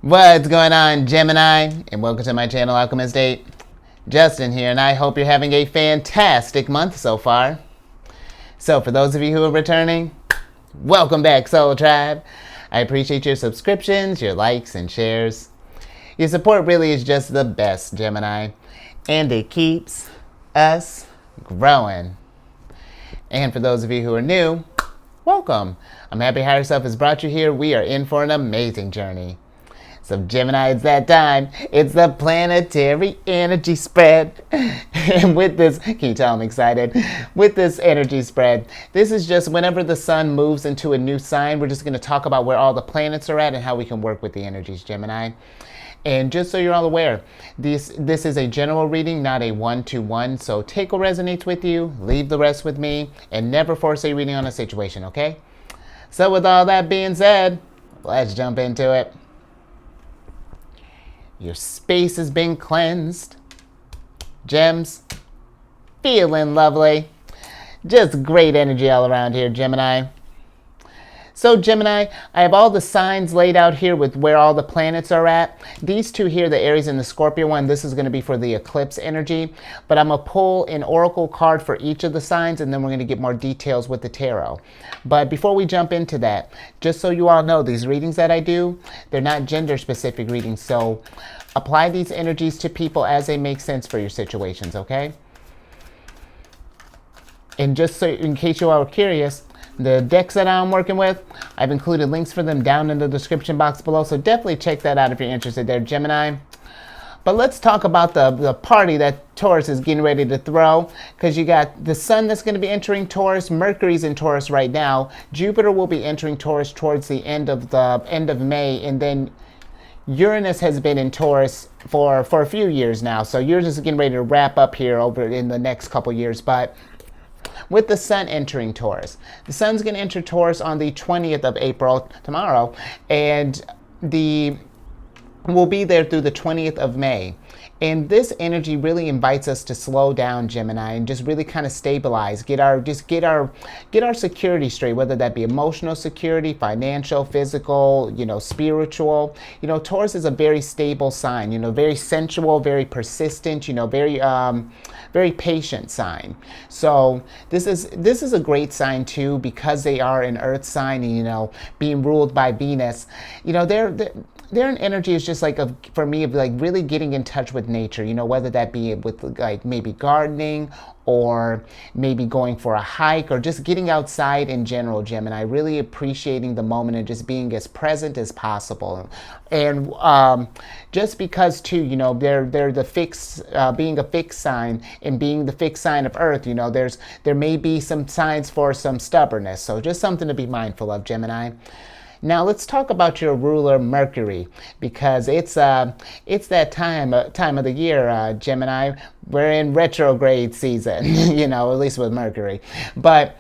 What's going on, Gemini? And welcome to my channel, Alchemist. Justin here, and I hope you're having a fantastic month so far. So for those of you who are returning, welcome back, Soul Tribe. I appreciate your subscriptions, your likes, and shares. Your support really is just the best, Gemini, and it keeps us growing. And for those of you who are new, welcome. I'm happy Higher Self has brought you here. We are in for an amazing journey. So Gemini, it's that time. It's the planetary energy spread. And with this, can you tell I'm excited? With this energy spread, this is just whenever the sun moves into a new sign, we're just going to talk about where all the planets are at and how we can work with the energies, Gemini. And just so you're all aware, this is a general reading, not a one-to-one. So take what resonates with you, leave the rest with me, and never force a reading on a situation, okay? So with all that being said, let's jump into it. Your space has been cleansed. Gems, feeling lovely. Just great energy all around here, Gemini. So Gemini, I have all the signs laid out here with where all the planets are at. These two here, the Aries and the Scorpio one, this is going to be for the eclipse energy. But I'm going to pull an oracle card for each of the signs, and then we're going to get more details with the tarot. But before we jump into that, just so you all know, these readings that I do, they're not gender-specific readings. So apply these energies to people as they make sense for your situations, okay? And just so, in case you are curious, the decks that I'm working with, I've included links for them down in the description box below, so definitely check that out if you're interested there, Gemini. But let's talk about the party that Taurus is getting ready to throw, because you got the sun that's going to be entering Taurus. Mercury's in Taurus right now. Jupiter will be entering Taurus towards the end of May, and then Uranus has been in Taurus for a few years now. So Uranus is getting ready to wrap up here over in the next couple years, but with the sun entering Taurus. The sun's going to enter Taurus on the 20th of April, tomorrow, and we'll be there through the 20th of May. And this energy really invites us to slow down, Gemini, and just really kind of stabilize, get our security straight, whether that be emotional security, financial, physical, spiritual. Taurus is a very stable sign, very sensual, very persistent, very patient sign. So this is a great sign too, because they are an earth sign and, being ruled by Venus. Their energy is just for me, of really getting in touch with nature, whether that be with maybe gardening or maybe going for a hike or just getting outside in general, Gemini, really appreciating the moment and just being as present as possible. And just because too, they're the fixed, being a fixed sign and being the fixed sign of Earth, there may be some signs for some stubbornness. So just something to be mindful of, Gemini. Now let's talk about your ruler Mercury, because it's that time of the year, Gemini. We're in retrograde season, at least with Mercury. But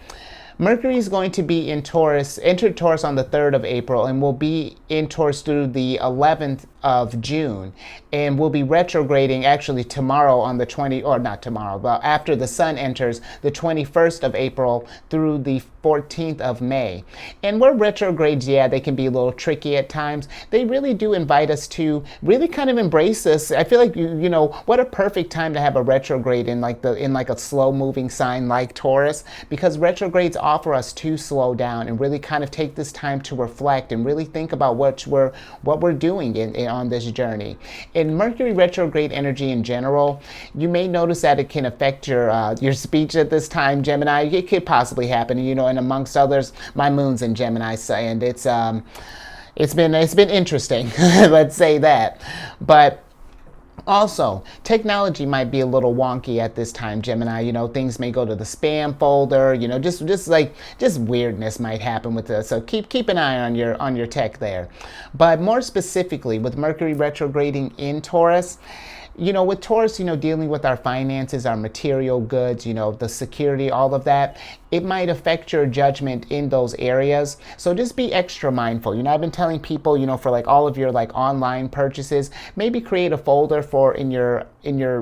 Mercury is going to be in Taurus, entered Taurus on the 3rd of April, and will be in Taurus through the 11th of June, and will be retrograding actually tomorrow on the not tomorrow, but after the sun enters, the 21st of April through the 14th of May. And where retrogrades, they can be a little tricky at times. They really do invite us to really kind of embrace this. I feel like what a perfect time to have a retrograde in a slow moving sign like Taurus, because retrogrades offer us to slow down and really kind of take this time to reflect and really think about what we're doing on this journey. In Mercury retrograde energy in general, you may notice that it can affect your speech at this time, Gemini. It could possibly happen, and amongst others, my moon's in Gemini, and it's been interesting, let's say that. But also, technology might be a little wonky at this time, Gemini. Things may go to the spam folder. Just weirdness might happen with this. So keep an eye on your tech there. But more specifically, with Mercury retrograding in Taurus, with Taurus, dealing with our finances, our material goods, the security, all of that, it might affect your judgment in those areas. So just be extra mindful. I've been telling people, for like all of your like online purchases, maybe create a folder for in your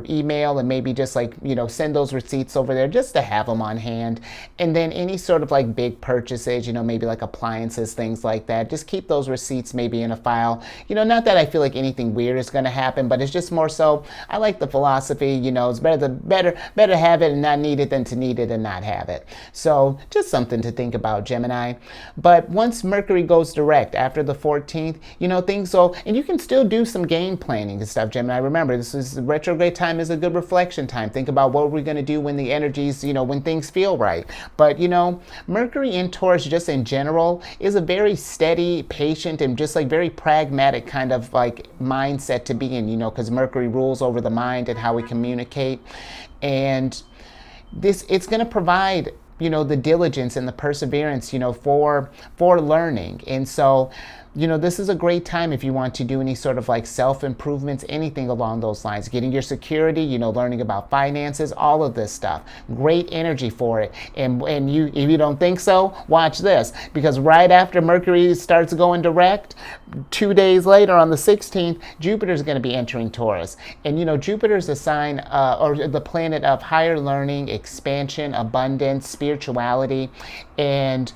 email, and maybe just like, send those receipts over there just to have them on hand. And then any sort of like big purchases, maybe like appliances, things like that, just keep those receipts maybe in a file. Not that I feel like anything weird is going to happen, but it's just more so, I like the philosophy, it's better to have it and not need it than to need it and not have it. So just something to think about, Gemini. But once Mercury goes direct after the 14th, things go, and you can still do some game planning and stuff, Gemini. Remember, this is retrograde time, is a good reflection time. Think about what we're going to do when the energies, when things feel right. But, Mercury in Taurus, just in general, is a very steady, patient, and just like very pragmatic kind of like mindset to be in, because Mercury rules over the mind and how we communicate. And it's going to provide, the diligence and the perseverance, for learning. And so, this is a great time if you want to do any sort of like self-improvements, anything along those lines, getting your security, learning about finances, all of this stuff. Great energy for it. And if you don't think so, watch this, because right after Mercury starts going direct, 2 days later on the 16th, Jupiter is going to be entering Taurus. And Jupiter is a sign or the planet of higher learning, expansion, abundance, spirituality. And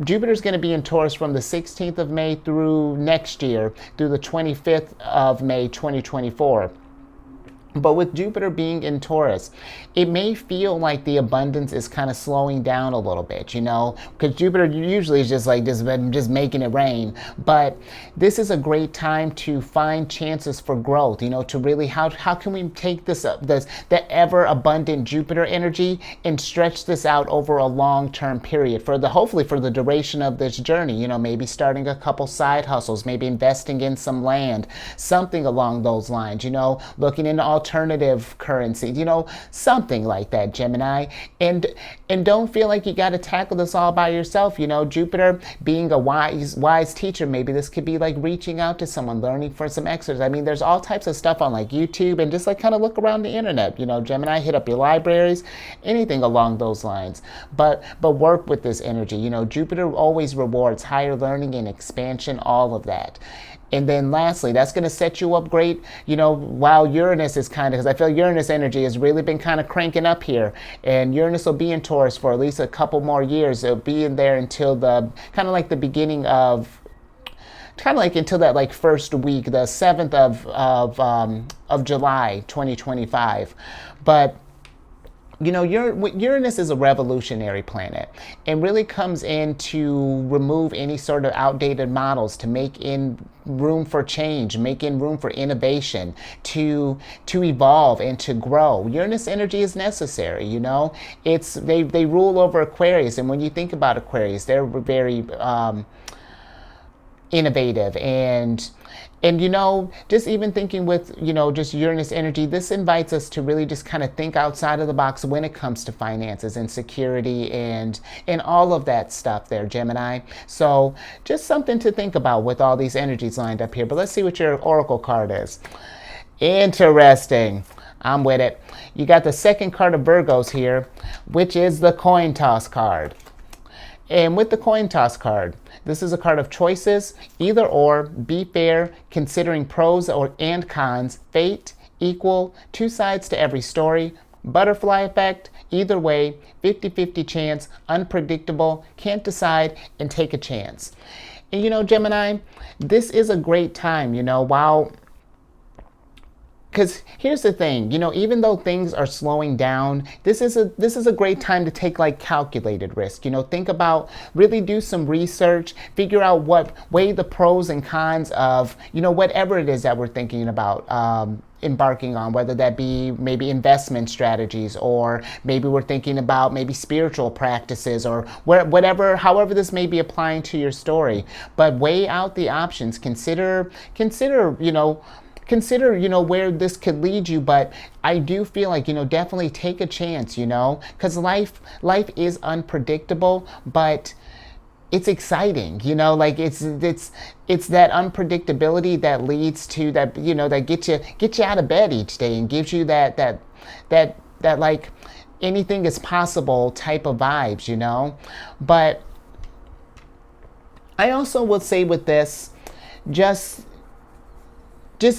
Jupiter is going to be in Taurus from the 16th of May through next year, through the 25th of May, 2024. But with Jupiter being in Taurus, it may feel like the abundance is kind of slowing down a little bit, because Jupiter usually is just making it rain. But this is a great time to find chances for growth, to really, how can we take the ever abundant Jupiter energy and stretch this out over a long-term period hopefully for the duration of this journey, maybe starting a couple side hustles, maybe investing in some land, something along those lines, looking into alternative currency, something like that, Gemini. And don't feel like you got to tackle this all by yourself. Jupiter being a wise teacher, maybe this could be like reaching out to someone, learning for some exercise. I mean, there's all types of stuff on like YouTube, and just like kind of look around the internet, Gemini, hit up your libraries, anything along those lines. But work with this energy. Jupiter always rewards higher learning and expansion, all of that. And then lastly, that's going to set you up great, while Uranus is because I feel Uranus energy has really been kind of cranking up here. And Uranus will be in Taurus for at least a couple more years. It'll be in there until the beginning of, until that like first week, the 7th of July, 2025. But Uranus is a revolutionary planet and really comes in to remove any sort of outdated models, to make in room for change, make in room for innovation, to evolve and to grow. Uranus energy is necessary, they rule over Aquarius, and when you think about Aquarius, they're very innovative and just even thinking with, just Uranus energy, this invites us to really just kind of think outside of the box when it comes to finances and security and all of that stuff there, Gemini. So just something to think about with all these energies lined up here. But let's see what your oracle card is. Interesting. I'm with it. You got the second card of Virgos here, which is the coin toss card. And with the coin toss card, this is a card of choices, either or, be fair, considering pros and cons, fate, equal, two sides to every story, butterfly effect, either way, 50-50 chance, unpredictable, can't decide, and take a chance. And Gemini, this is a great time, because here's the thing, even though things are slowing down, this is a great time to take like calculated risk. Think about, really do some research, figure out weigh the pros and cons of, whatever it is that we're thinking about embarking on, whether that be maybe investment strategies, or maybe we're thinking about maybe spiritual practices, or however this may be applying to your story. But weigh out the options, consider, where this could lead you. But I do feel like, definitely take a chance, because life is unpredictable, but it's exciting, it's that unpredictability that leads to that, that gets you out of bed each day and gives you that like anything is possible type of vibes, you know. But I also would say with this, just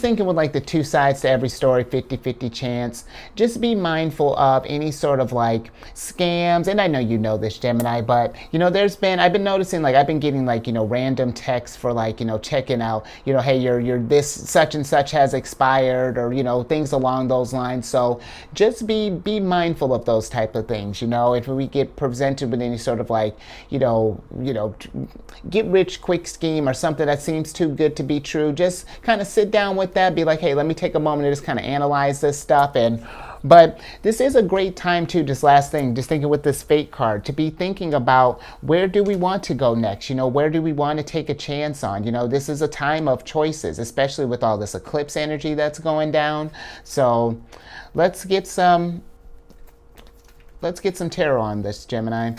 thinking with like the two sides to every story, 50-50 chance. Just be mindful of any sort of like scams. And I know you know this, Gemini, but you know, I've been noticing, like I've been getting like, you know, random texts for like, you know, checking out, you know, hey, your this such and such has expired, or, you know, things along those lines. So just be mindful of those type of things. You know, if we get presented with any sort of like, you know, get rich quick scheme or something that seems too good to be true, just kind of sit down with that, be like, hey, let me take a moment to just kind of analyze this stuff. But this is a great time too, just last thing, just thinking with this fate card, to be thinking about where do we want to go next? You know, where do we want to take a chance on? You know, this is a time of choices, especially with all this eclipse energy that's going down. So let's get some tarot on this, Gemini.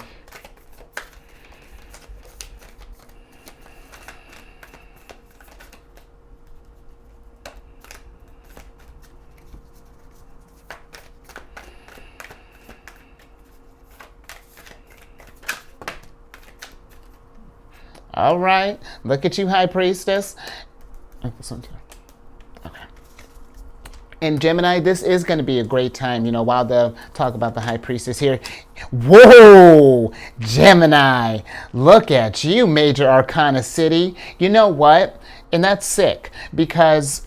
All right, look at you, High Priestess. Okay. And Gemini, this is going to be a great time, you know, while the talk about the High Priestess here. Whoa, Gemini, look at you, Major Arcana City. You know what? And that's sick, because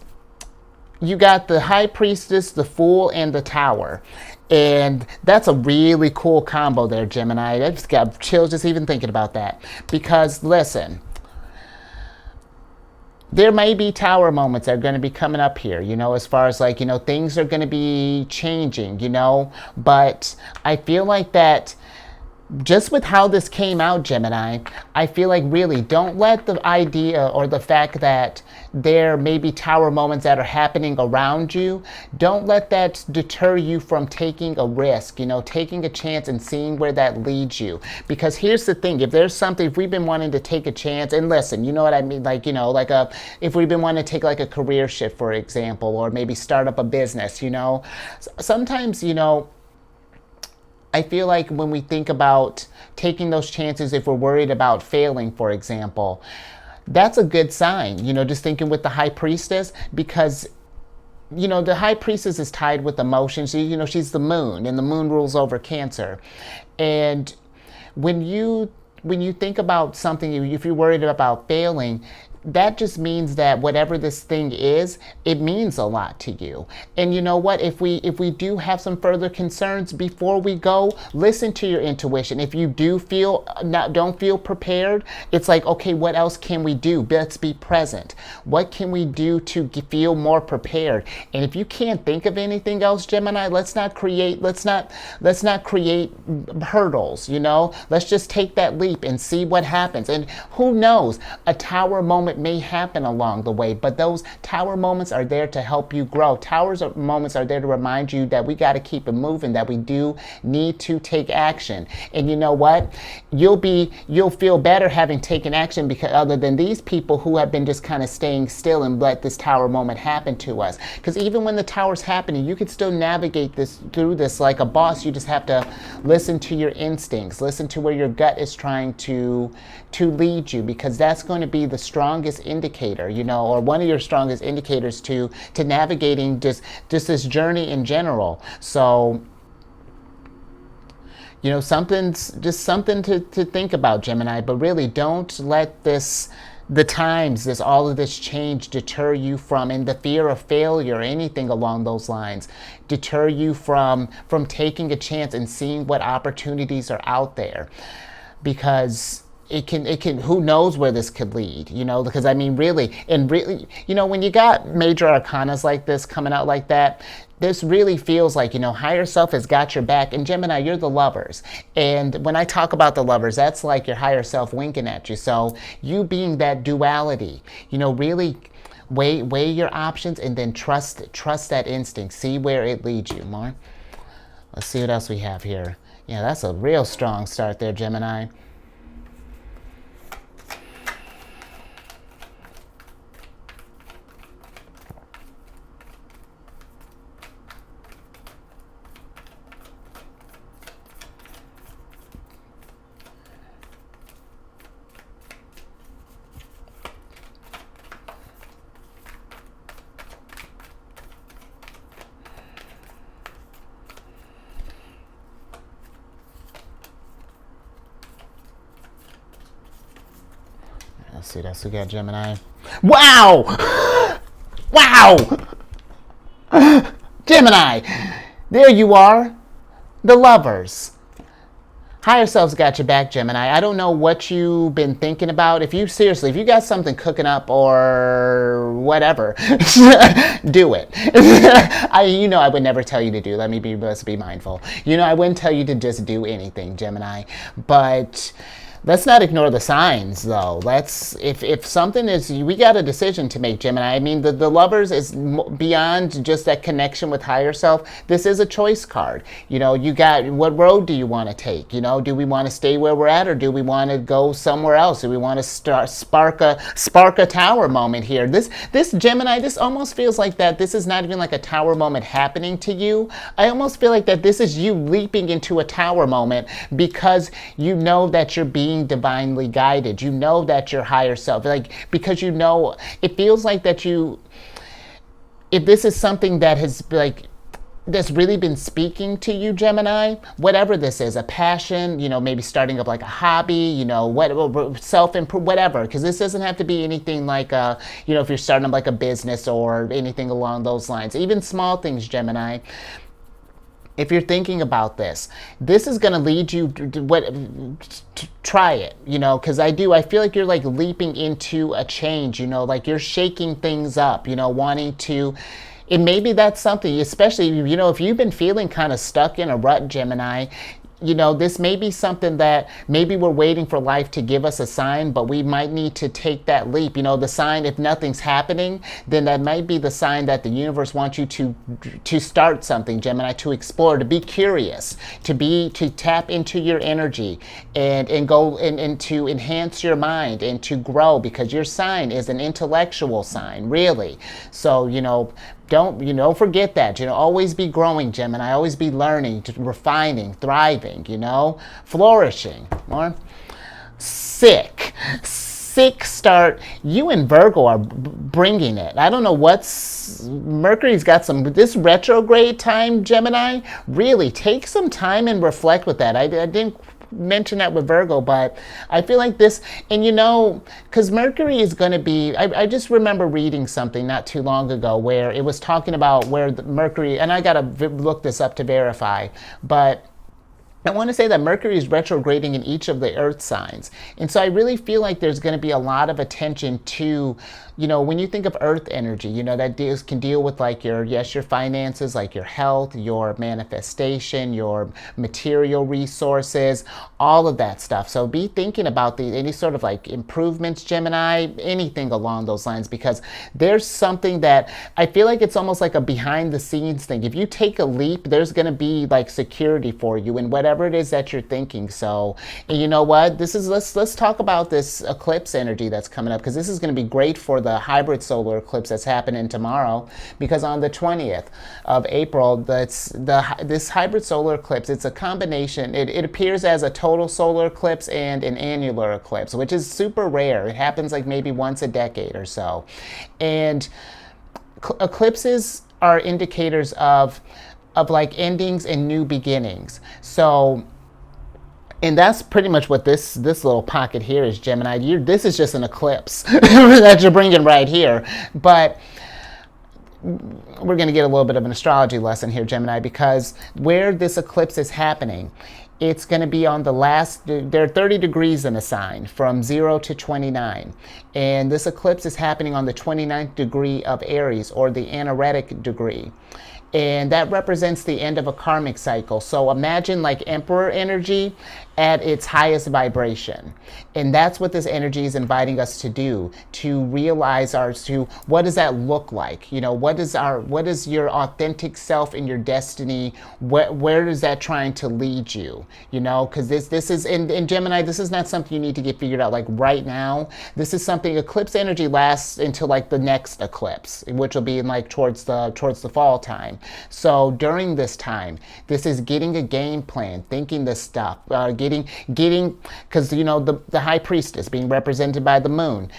you got the High Priestess, the Fool, and the Tower. And that's a really cool combo there, Gemini. I just got chills just even thinking about that. Because listen, there may be tower moments that are going to be coming up here, you know, as far as like, you know, things are going to be changing, you know. But I feel like that just with how this came out, Gemini, I feel like really don't let the idea or the fact that there may be tower moments that are happening around you, don't let that deter you from taking a risk, you know, taking a chance and seeing where that leads you. Because here's the thing, if there's something, if we've been wanting to take a chance, and listen, you know what I mean, like, you know, like if we've been wanting to take like a career shift, for example, or maybe start up a business, you know, sometimes, you know, I feel like when we think about taking those chances, if we're worried about failing, for example, that's a good sign, you know, just thinking with the High Priestess, because, you know, the High Priestess is tied with emotions. You know, she's the moon, and the moon rules over Cancer. And when you think about something, if you're worried about failing, that just means that whatever this thing is, it means a lot to you. And you know what? If we do have some further concerns before we go, listen to your intuition. If you don't feel prepared, it's like, okay, what else can we do? Let's be present. What can we do to feel more prepared? And if you can't think of anything else, Gemini, let's not create hurdles, you know? Let's just take that leap and see what happens. And who knows? A tower moment may happen along the way, but those tower moments are there to help you grow. Moments are there to remind you that we got to keep it moving, that we do need to take action. And you know what? You'll feel better having taken action, because other than these people who have been just kind of staying still and let this tower moment happen to us. Because even when the tower's happening, you can still navigate through this like a boss. You just have to listen to your instincts, listen to where your gut is trying to lead you, because that's going to be the strongest indicator, you know, or one of your strongest indicators to navigating just this journey in general. So, you know, something to think about, Gemini. But really, don't let all of this change deter you from, and the fear of failure or anything along those lines, deter you from taking a chance and seeing what opportunities are out there. Because it can, who knows where this could lead, you know, because I mean, really, you know, when you got major arcanas like this coming out like that, this really feels like, you know, higher self has got your back. And Gemini, you're the lovers. And when I talk about the lovers, that's like your higher self winking at you. So you being that duality, you know, really weigh your options, and then trust that instinct. See where it leads you more. Let's see what else we have here. Yeah, that's a real strong start there, Gemini. see this. We got Gemini. Wow! Wow! Gemini! There you are. The Lovers. Higher selves got your back, Gemini. I don't know what you've been thinking about. If you got something cooking up or whatever, do it. I would never tell you to do. Let's be mindful. I wouldn't tell you to just do anything, Gemini. But let's not ignore the signs, though. If something is, we got a decision to make, Gemini. I mean, the Lovers is beyond just that connection with higher self. This is a choice card. You got, what road do you want to take? Do we want to stay where we're at, or do we want to go somewhere else? Do we want to spark a tower moment here? This Gemini, this almost feels like that. This is not even like a tower moment happening to you. I almost feel like that this is you leaping into a tower moment because you know that you're being divinely guided. You know that your higher self, because it feels like that if this is something that has that's really been speaking to you, Gemini, whatever this is, a passion, maybe starting up like a hobby, self-improve, whatever, because this doesn't have to be anything like, if you're starting up like a business or anything along those lines, even small things, Gemini. If you're thinking about this is going to lead you to try it, because I feel like you're like leaping into a change, like you're shaking things up, wanting to, and maybe that's something, especially, if you've been feeling kind of stuck in a rut, Gemini, this may be something that maybe we're waiting for life to give us a sign, but we might need to take that leap. The sign, if nothing's happening, then that might be the sign that the universe wants you to start something, Gemini, to explore, to be curious, to tap into your energy and go and to enhance your mind and to grow, because your sign is an intellectual sign, really. So, don't forget that. Always be growing, Gemini. Always be learning, refining, thriving, flourishing. More sick start. You and Virgo are bringing it. I don't know Mercury's got this retrograde time, Gemini. Really take some time and reflect with that. I didn't mention that with Virgo, but I feel like this, and because Mercury is going to be, I just remember reading something not too long ago where it was talking about where the Mercury, and I got to look this up to verify, but I want to say that Mercury is retrograding in each of the earth signs. And so I really feel like there's going to be a lot of attention to, when you think of earth energy, that can deal with like your finances, like your health, your manifestation, your material resources, all of that stuff. So be thinking about any sort of like improvements, Gemini, anything along those lines, because there's something that I feel like it's almost like a behind the scenes thing. If you take a leap, there's going to be like security for you in whatever it is that you're thinking. So, and you know what? Let's talk about this eclipse energy that's coming up, because this is going to be great for the hybrid solar eclipse that's happening tomorrow, because on the 20th of April, this hybrid solar eclipse, it's a combination. It appears as a total solar eclipse and an annular eclipse, which is super rare. It happens like maybe once a decade or so. And eclipses are indicators of like endings and new beginnings. So, and that's pretty much what this little pocket here is, Gemini. This is just an eclipse that you're bringing right here. But we're going to get a little bit of an astrology lesson here, Gemini, because where this eclipse is happening, it's going to be on there are 30 degrees in a sign from 0 to 29. And this eclipse is happening on the 29th degree of Aries, or the anaretic degree. And that represents the end of a karmic cycle. So imagine like emperor energy at its highest vibration. And that's what this energy is inviting us to do, to realize what does that look like? What is your authentic self and your destiny? Where is that trying to lead you? Because this is, in Gemini, this is not something you need to get figured out like right now. This is something, eclipse energy lasts until like the next eclipse, which will be in like towards the fall time. So during this time, this is getting a game plan, thinking this stuff, getting, because the high priestess being represented by the moon.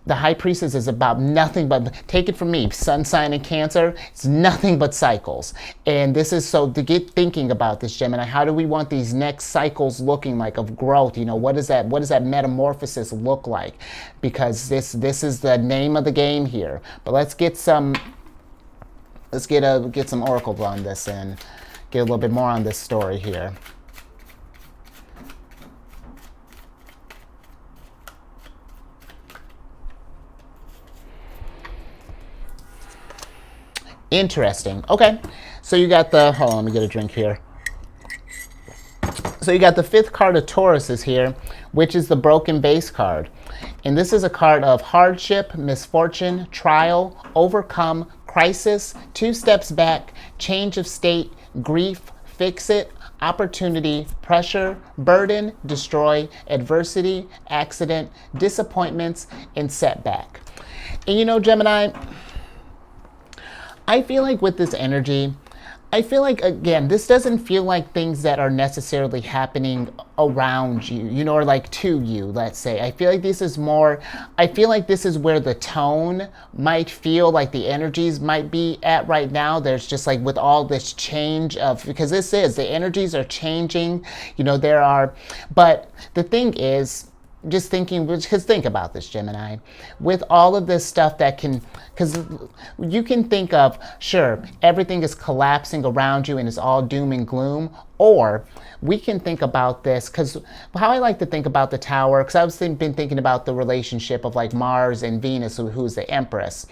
The High Priestess is about nothing but, take it from me, sun sign and Cancer, it's nothing but cycles. And this is so to get thinking about this, Gemini. How do we want these next cycles looking like of growth? You know, what does that metamorphosis look like? Because this is the name of the game here. But let's get some oracles on this and get a little bit more on this story here. Interesting. Okay, so you got the, hold on, let me get a drink here. So you got the 5th card of Taurus is here, which is the broken base card. And this is a card of hardship, misfortune, trial, overcome, crisis, 2 steps back, change of state, grief, fix it, opportunity, pressure, burden, destroy, adversity, accident, disappointments, and setback. And you know, Gemini, I feel like with this energy, I feel like, again, this doesn't feel like things that are necessarily happening around you, you know, or like to you, let's say. I feel like this is more, I feel like this is where the tone might feel like the energies might be at right now. There's just like with all this change of, because the energies are changing, you know, but the thing is, just thinking, because think about this, Gemini, with all of this stuff that can, because you can think of, sure, everything is collapsing around you and it's all doom and gloom, or we can think about this, because how I like to think about the Tower, because I've been thinking about the relationship of like Mars and Venus, who's the Empress.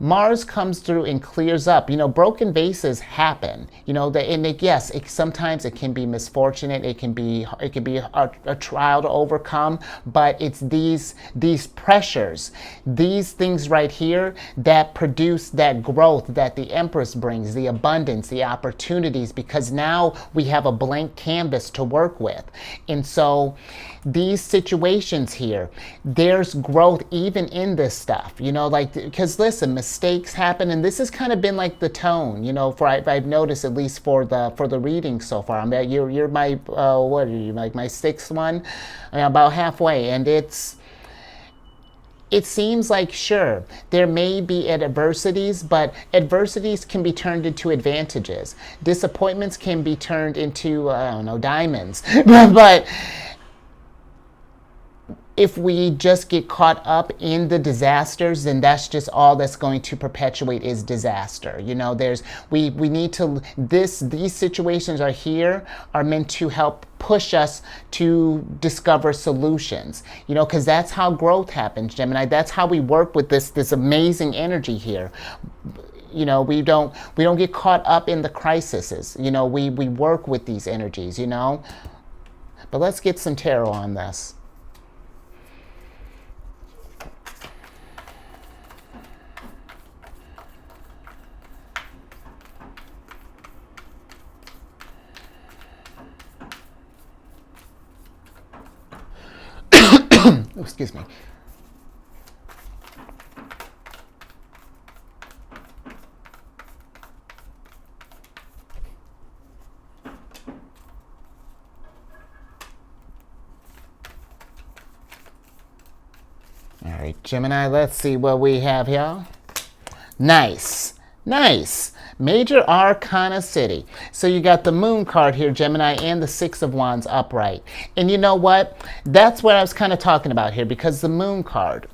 Mars comes through and clears up. You know, broken vases happen. You know, yes, sometimes it can be misfortunate. It can be a trial to overcome. But it's these pressures, these things right here that produce that growth that the Empress brings, the abundance, the opportunities. Because now we have a blank canvas to work with, and so these situations here, there's growth even in this stuff. You know, like, because listen, mistakes happen, and this has kind of been like the tone, you know, I've noticed, at least for the reading so far. You're my what are you, like my 6th one, about halfway, and it seems like, sure, there may be adversities, but adversities can be turned into advantages. Disappointments can be turned into, I don't know, diamonds. But if we just get caught up in the disasters, then that's just all that's going to perpetuate is disaster. You know, we need to, these situations are meant to help push us to discover solutions, you know, because that's how growth happens, Gemini. That's how we work with this amazing energy here. You know, we don't get caught up in the crises. You know, we work with these energies, you know. But let's get some tarot on this. Excuse me. All right, Gemini, let's see what we have here. Nice. Major Arcana City. So you got the Moon card here, Gemini, and the 6 of Wands upright. And you know what? That's what I was kind of talking about here, because the Moon card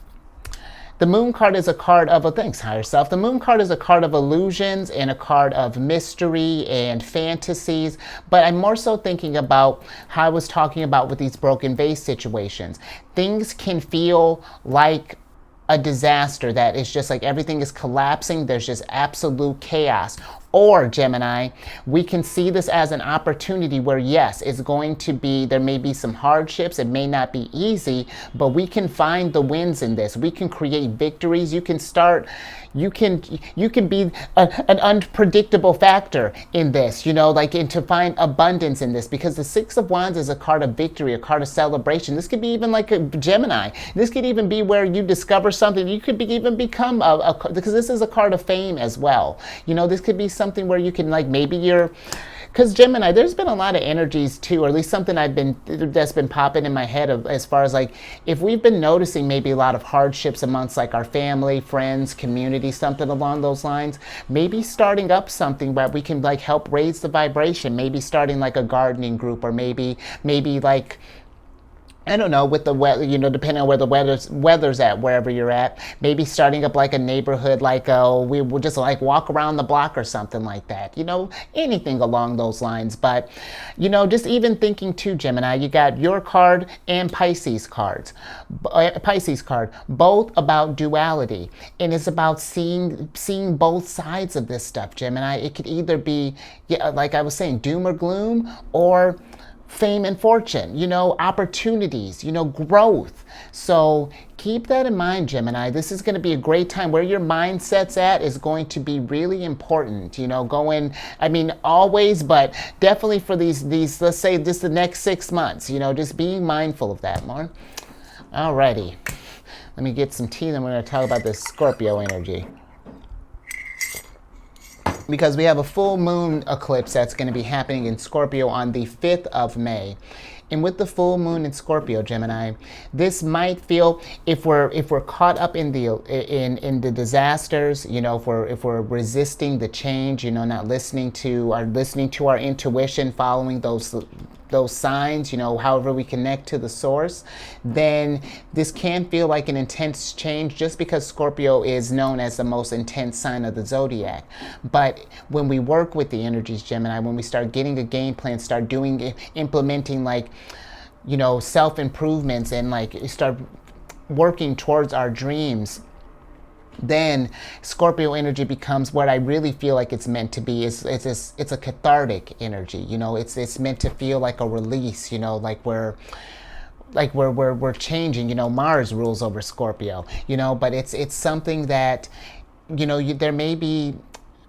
is a card of thanks, higher self. The Moon card is a card of illusions and a card of mystery and fantasies. But I'm more so thinking about how I was talking about with these broken vase situations. Things can feel like a disaster, that is just like everything is collapsing, there's just absolute chaos. Or, Gemini, we can see this as an opportunity where, yes, it's going to be, there may be some hardships, it may not be easy, but we can find the wins in this. We can create victories. You can be an unpredictable factor in this, you know, like, and to find abundance in this, because the 6 of Wands is a card of victory, a card of celebration. This could be even like a Gemini. This could even be where you discover something. You could even become because this is a card of fame as well. You know, this could be something where you can, like, maybe you're Because Gemini, there's been a lot of energies too, or at least something that's been popping in my head of, as far as like, if we've been noticing maybe a lot of hardships amongst like our family, friends, community, something along those lines, maybe starting up something where we can like help raise the vibration, maybe starting like a gardening group, or maybe like, I don't know, with the weather, you know, depending on where the weather's at, wherever you're at, maybe starting up like a neighborhood, like we will just like walk around the block or something like that, you know, anything along those lines. But, you know, just even thinking too, Gemini, you got your card and Pisces card, both about duality, and it's about seeing both sides of this stuff, Gemini. It could either be, yeah, like I was saying, doom or gloom, or fame and fortune, you know, opportunities, you know, growth. So keep that in mind, Gemini. This is going to be a great time. Where your mindset's at is going to be really important, you know, I mean, always, but definitely for these, let's say just the next 6 months, you know, just being mindful of that more. Alrighty. Let me get some tea, then we're going to talk about this Scorpio energy. Because we have a full moon eclipse that's going to be happening in Scorpio on the 5th of May. And with the full moon in Scorpio, Gemini, this might feel, if we're caught up in the disasters, you know, if we're resisting the change, you know, not listening to our intuition, following those signs, you know, however we connect to the source, then this can feel like an intense change, just because Scorpio is known as the most intense sign of the zodiac. But when we work with the energies, Gemini, when we start getting a game plan, start implementing like, you know, self-improvements, and like start working towards our dreams, then Scorpio energy becomes what I really feel like it's meant to be. It's a cathartic energy, you know. It's meant to feel like a release, you know, like we're changing, you know. Mars rules over Scorpio, you know, but it's something that, you know, there may be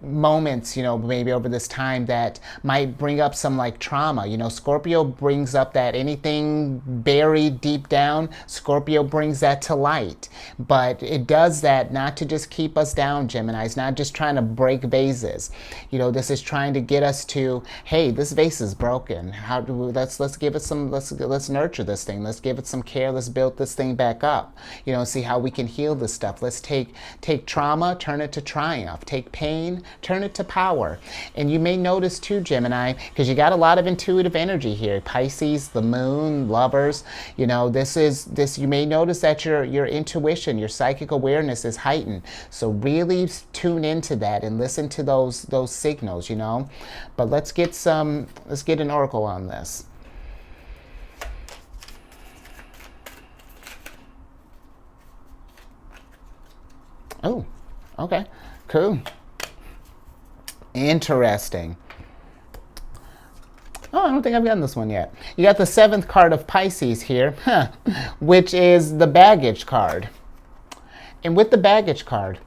moments, you know, maybe over this time that might bring up some like trauma. You know, Scorpio brings up that anything buried deep down, Scorpio brings that to light. But it does that not to just keep us down, Gemini. It's not just trying to break vases. You know, this is trying to get us to, hey, this vase is broken. How do we, let's give it some, let's nurture this thing. Let's give it some care. Let's build this thing back up. You know, see how we can heal this stuff. Let's take trauma, turn it to triumph. Take pain, turn it to power. And you may notice too, Gemini, because you got a lot of intuitive energy here. Pisces, the moon, lovers, you know, you may notice that your intuition, your psychic awareness is heightened. So really tune into that and listen to those signals, you know. But let's get an oracle on this. Oh, okay, cool. Interesting. Oh, I don't think I've gotten this one yet. You got the 7th card of Pisces here, which is the baggage card. And with the baggage card,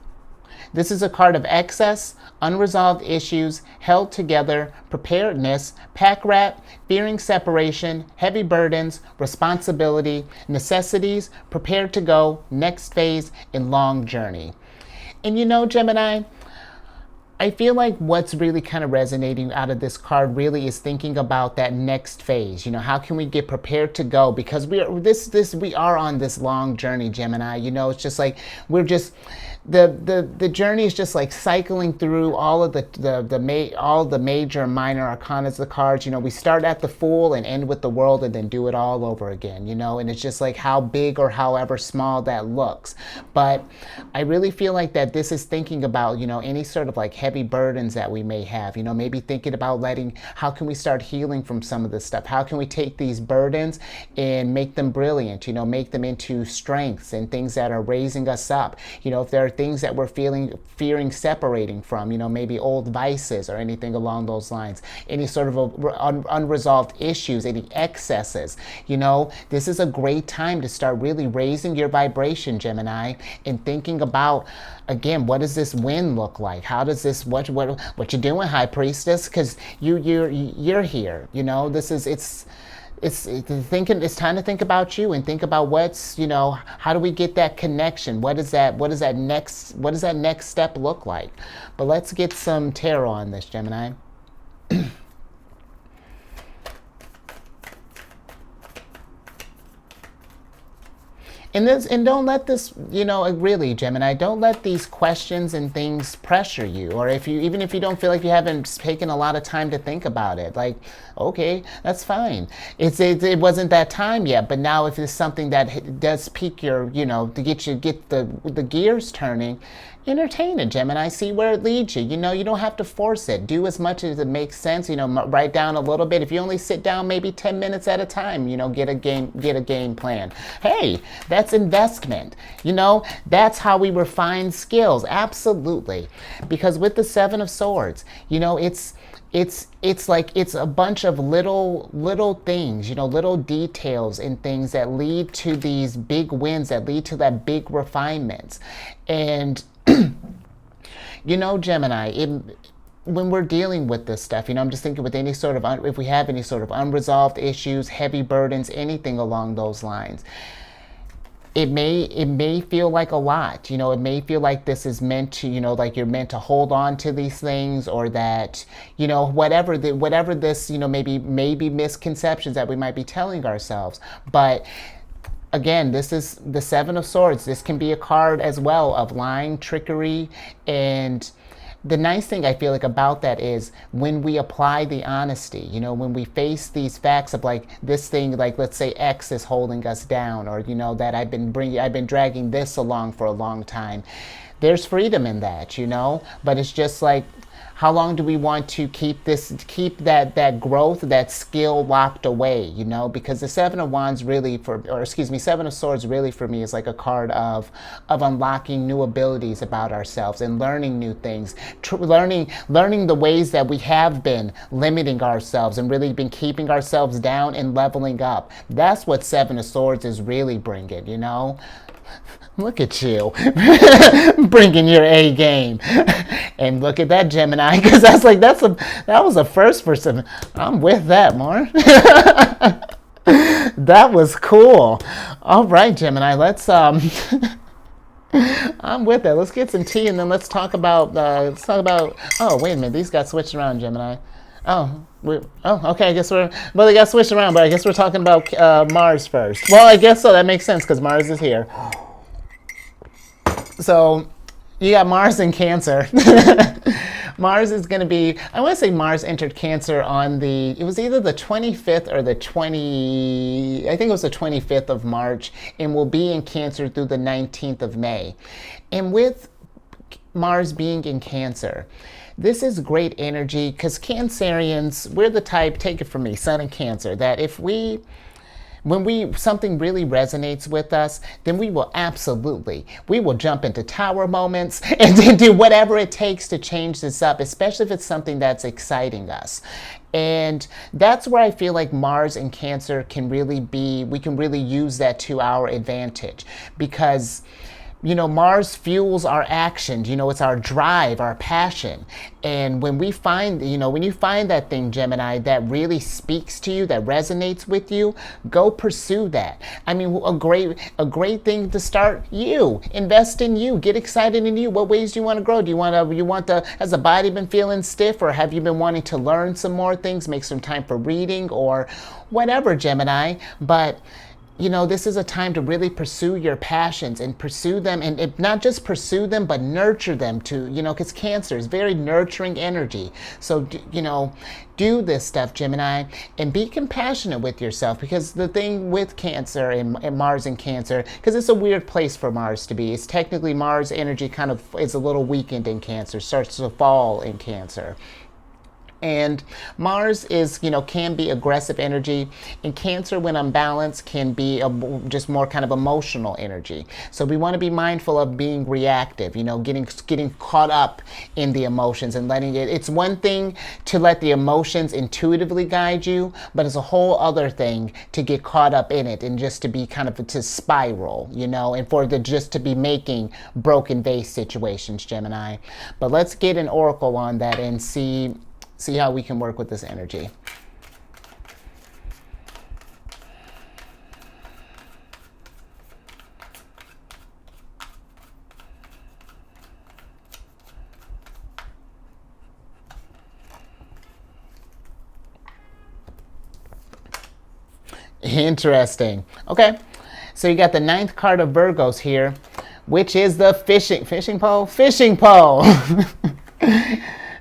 this is a card of excess, unresolved issues, held together, preparedness, pack rat, fearing separation, heavy burdens, responsibility, necessities, prepared to go, next phase, and long journey. And you know, Gemini, I feel like what's really kind of resonating out of this card really is thinking about that next phase. You know, how can we get prepared to go? Because we are on this long journey, Gemini. You know, it's just like we're just the journey is just like cycling through all of the major and minor arcanas of the cards. You know, we start at the Fool and end with the World, and then do it all over again, you know. And it's just like how big or however small that looks. But I really feel like that this is thinking about, you know, any sort of like heavy burdens that we may have, you know, maybe thinking about how can we start healing from some of this stuff? How can we take these burdens and make them brilliant, you know, make them into strengths and things that are raising us up. You know, if there are things that we're fearing separating from, you know, maybe old vices or anything along those lines, any sort of unresolved issues, any excesses, you know, this is a great time to start really raising your vibration, Gemini, and thinking about, again, what does this win look like? How does this, what you doing, High Priestess? Because you're here, you know. This is it's time to think about you and think about what's, you know, how do we get that connection? What does that next step look like? But let's get some tarot on this, Gemini. And don't let this, really, Gemini, don't let these questions and things pressure you. Or even if you don't feel like you haven't taken a lot of time to think about it, like, okay, that's fine. It wasn't that time yet, but now if it's something that does pique your, to get the gears turning, entertain it, Gemini. See where it leads you. You don't have to force it. Do as much as it makes sense. Write down a little bit. If you only sit down maybe 10 minutes at a time, get a game plan. Hey, that's investment. That's how we refine skills. Absolutely. Because with the Seven of Swords, it's like it's a bunch of little things, little details and things that lead to these big wins, that lead to that big refinements. And Gemini, when we're dealing with this stuff, I'm just thinking with any sort of, if we have any sort of unresolved issues, heavy burdens, anything along those lines, it may feel like a lot. It may feel like this is meant to, like you're meant to hold on to these things, or that, whatever this, maybe misconceptions that we might be telling ourselves. But again, this is the Seven of Swords. This can be a card as well of lying, trickery, and the nice thing I feel like about that is when we apply the honesty, when we face these facts of like this thing, like let's say X is holding us down, or that I've been dragging this along for a long time. There's freedom in that, but it's just like, how long do we want to keep that growth, that skill locked away, Because the Seven of Wands Seven of Swords really for me is like a card of unlocking new abilities about ourselves and learning new things, learning the ways that we have been limiting ourselves and really been keeping ourselves down and leveling up. That's what Seven of Swords is really bringing, Look at you, bringing your A game. And look at that, Gemini, because that was a first for some. I'm with that, Mar. That was cool. All right, Gemini, let's I'm with that. Let's get some tea, and then let's talk about. Oh, wait a minute, these got switched around, Gemini. Okay. I guess they got switched around, but I guess we're talking about Mars first. Well, I guess so. That makes sense because Mars is here. So you got Mars in Cancer. Mars is going to be, I want to say Mars entered Cancer it was either the 25th or I think it was the 25th of March, and will be in Cancer through the 19th of May. And with Mars being in Cancer, this is great energy because Cancerians, we're the type, take it from me, Sun in Cancer, that when something really resonates with us, then we will jump into tower moments and then do whatever it takes to change this up, especially if it's something that's exciting us. And that's where I feel like Mars and Cancer we can really use that to our advantage, because Mars fuels our actions. It's our drive, our passion. And when we find, when you find that thing, Gemini, that really speaks to you, that resonates with you, go pursue that. I mean, a great thing to start, invest in you, get excited in you. What ways do you want to grow? Has the body been feeling stiff, or have you been wanting to learn some more things, make some time for reading or whatever, Gemini? But this is a time to really pursue your passions and pursue them, and not just pursue them, but nurture them too, because Cancer is very nurturing energy. So, do this stuff, Gemini, and be compassionate with yourself, because the thing with Cancer and Mars in Cancer, because it's a weird place for Mars to be. It's technically Mars energy kind of is a little weakened in Cancer, starts to fall in Cancer. And Mars is, can be aggressive energy. And Cancer, when unbalanced, can be just more kind of emotional energy. So we want to be mindful of being reactive, getting caught up in the emotions and letting it. It's one thing to let the emotions intuitively guide you, but it's a whole other thing to get caught up in it and just to be kind of to spiral, and just to be making broken vase situations, Gemini. But let's get an oracle on that and see how we can work with this energy. Interesting. Okay. So you got the ninth card of Virgos here, which is the fishing pole.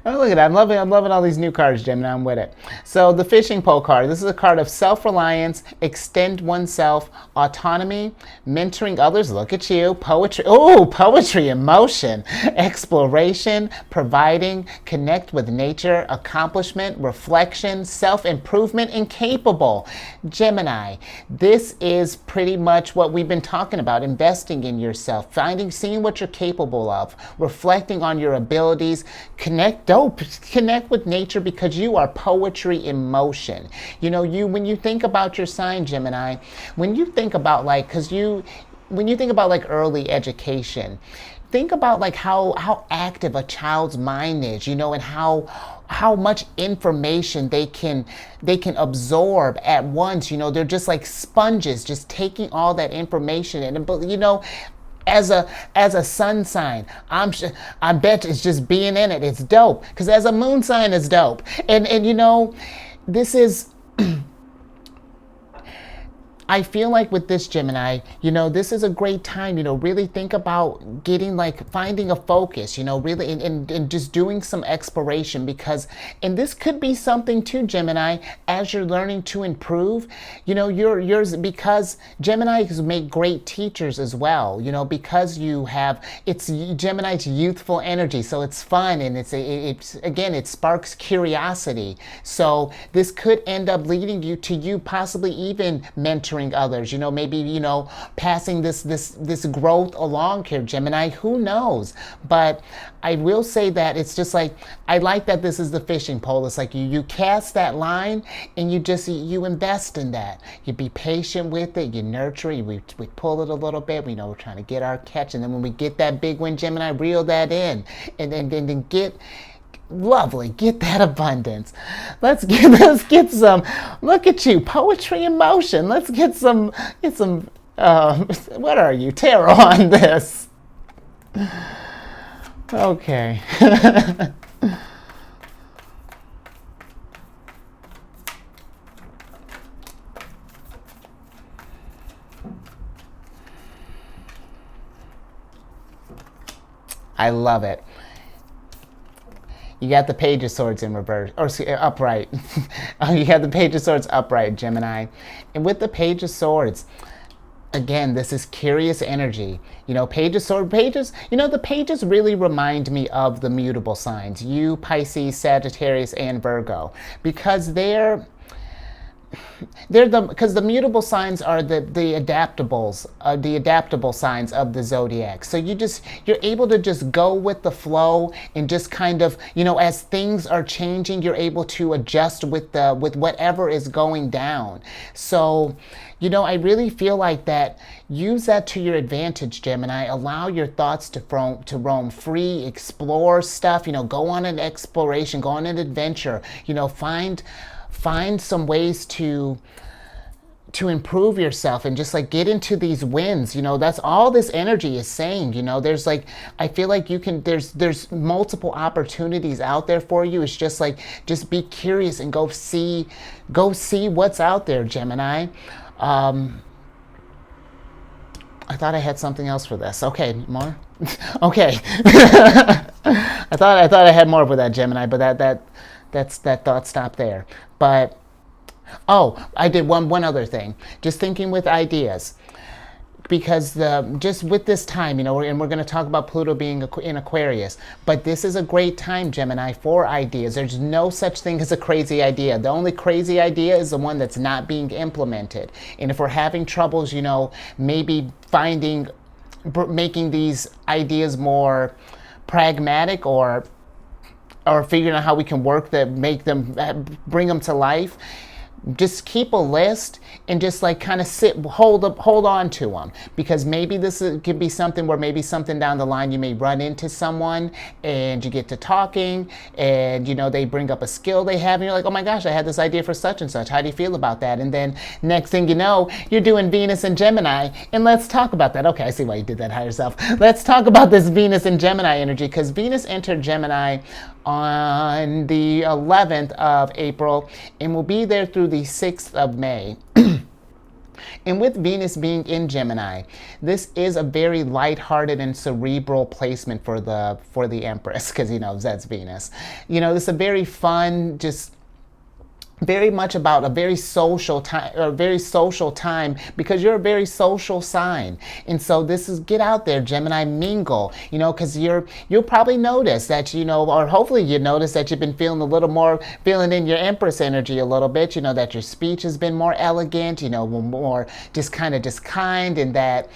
Oh, look at that. I'm loving all these new cards, Gemini. I'm with it. So the fishing pole card. This is a card of self-reliance, extend oneself, autonomy, mentoring others. Look at you. Poetry. Oh, poetry, emotion, exploration, providing, connect with nature, accomplishment, reflection, self-improvement, and capable. Gemini, this is pretty much what we've been talking about. Investing in yourself, seeing what you're capable of, reflecting on your abilities, connect with nature, because you are poetry in motion. You know, when you think about your sign, Gemini, when you think about when you think about like early education, think about like how active a child's mind is, you know, and how much information they can absorb at once. You know, they're just like sponges, just taking all that information in. But you know, as a sun sign, I bet it's just being in it. It's dope. Because as a moon sign, it's dope. And you know, this is I feel like with this, Gemini, you know, this is a great time, you know, really think about finding a focus, you know, really, and just doing some exploration, because, and this could be something too, Gemini, as you're learning to improve, you know, yours, because Geminis make great teachers as well, you know, because it's Gemini's youthful energy, so it's fun, and it sparks curiosity. So this could end up leading you to you possibly even mentoring others, you know, maybe, you know, passing this growth along here, Gemini, who knows? But I will say that it's just like, I like that this is the fishing pole. It's like you cast that line and you invest in that. You be patient with it, you nurture it, we pull it a little bit, we know we're trying to get our catch, and then when we get that big one, Gemini, reel that in, and then get lovely, get that abundance. Let's get some, look at you, poetry in motion. Let's get some what are you, tarot on this? Okay. I love it. You got the Page of Swords in reverse, or upright. You got the Page of Swords upright, Gemini. And with the Page of Swords, again, this is curious energy. You know, pages, you know, the pages really remind me of the mutable signs, you, Pisces, Sagittarius, and Virgo, because because the mutable signs are the adaptable signs of the zodiac. So you're able to just go with the flow, and just kind of, you know, as things are changing, you're able to adjust with whatever is going down. So, you know, I really feel like that. Use that to your advantage, Gemini. Allow your thoughts to roam free, explore stuff, you know, go on an exploration, go on an adventure, you know, find some ways to improve yourself, and just like get into these wins. You know, that's all this energy is saying. You know, there's like, I feel like there's multiple opportunities out there for you. It's just like, just be curious and go see what's out there, Gemini. I thought I had something else for this. Okay, more? Okay. I thought I had more for that, Gemini, but that thought stopped there. But, oh, I did one other thing. Just thinking with ideas. Because just with this time, you know, and we're going to talk about Pluto being in Aquarius, but this is a great time, Gemini, for ideas. There's no such thing as a crazy idea. The only crazy idea is the one that's not being implemented. And if we're having troubles, you know, maybe making these ideas more pragmatic, or figuring out how we can bring them to life, just keep a list and just like kind of hold on to them, because maybe could be something where maybe something down the line you may run into someone and you get to talking, and you know, they bring up a skill they have, and you're like, oh my gosh, I had this idea for such and such, how do you feel about that? And then next thing you know, you're doing Venus and Gemini, and let's talk about that. Okay, I see why you did that higher self. Let's talk about this Venus and Gemini energy, because Venus entered Gemini on the 11th of April and will be there through the 6th of May. And with Venus being in Gemini, this is a very lighthearted and cerebral placement for the Empress, because that's Venus. This is a very fun, just very much about a very social time, because you're a very social sign. And so this is, get out there, Gemini, mingle, because you'll probably notice that, or hopefully you notice that you've been feeling a little more, feeling in your Empress energy a little bit, that your speech has been more elegant, more just kind, and that,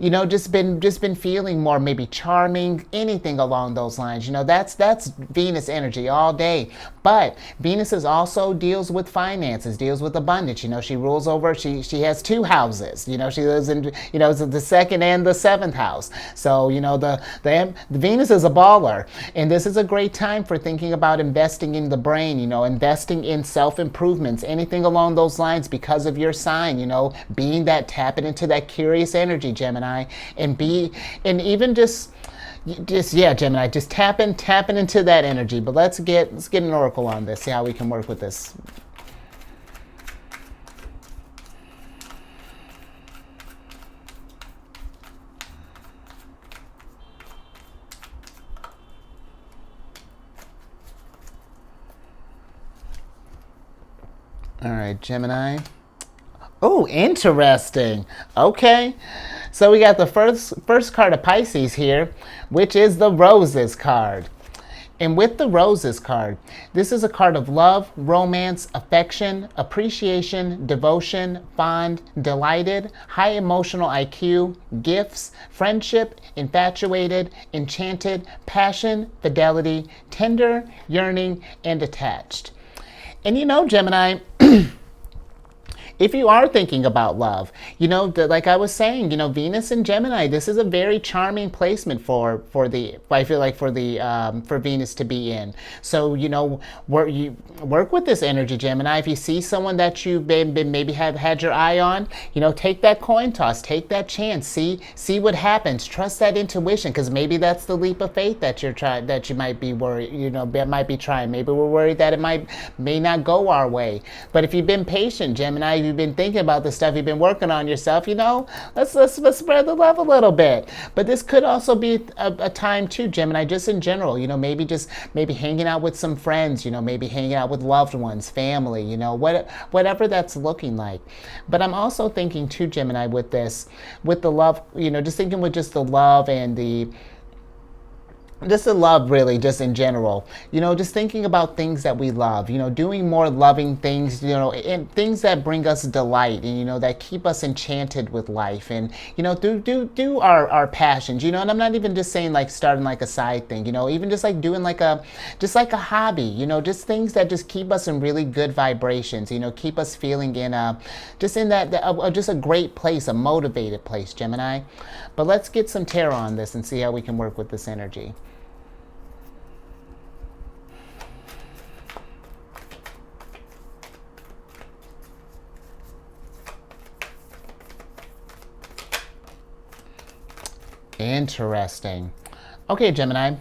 just been feeling more maybe charming, anything along those lines. That's Venus energy all day. But Venus is also deals with finances, deals with abundance. She rules over, she has 2 houses. She lives in, the second and the 7th house. So, the Venus is a baller. And this is a great time for thinking about investing in the brain, investing in self-improvements, anything along those lines because of your sign, being that, tapping into that curious energy, Gemini, and even just Gemini, just tapping into that energy. But let's get an oracle on this, see how we can work with this. All right, Gemini. Oh, interesting. Okay. So we got the first card of Pisces here, which is the Roses card. And with the Roses card, this is a card of love, romance, affection, appreciation, devotion, fond, delighted, high emotional IQ, gifts, friendship, infatuated, enchanted, passion, fidelity, tender, yearning, and attached. And Gemini, if you are thinking about love, like I was saying, Venus and Gemini, this is a very charming placement for Venus to be in. So, work with this energy, Gemini. If you see someone that you've been maybe have had your eye on, take that coin toss, take that chance, see what happens. Trust that intuition, because maybe that's the leap of faith that you might be worried, might be trying. Maybe we're worried that it may not go our way. But if you've been patient, Gemini, you've been thinking about the stuff, you've been working on yourself, let's spread the love a little bit. But this could also be a time too, Gemini, just in general, maybe hanging out with some friends, maybe hanging out with loved ones, family, whatever that's looking like. But I'm also thinking too, Gemini, with the love, just thinking with just the love and just the love, really, just in general, just thinking about things that we love, doing more loving things, and things that bring us delight, and that keep us enchanted with life, and do our passions, and I'm not even just saying like starting like a side thing, even just like doing like a hobby, just things that just keep us in really good vibrations, keep us feeling just a great place, a motivated place, Gemini. But let's get some tarot on this and see how we can work with this energy. Interesting. Okay, Gemini.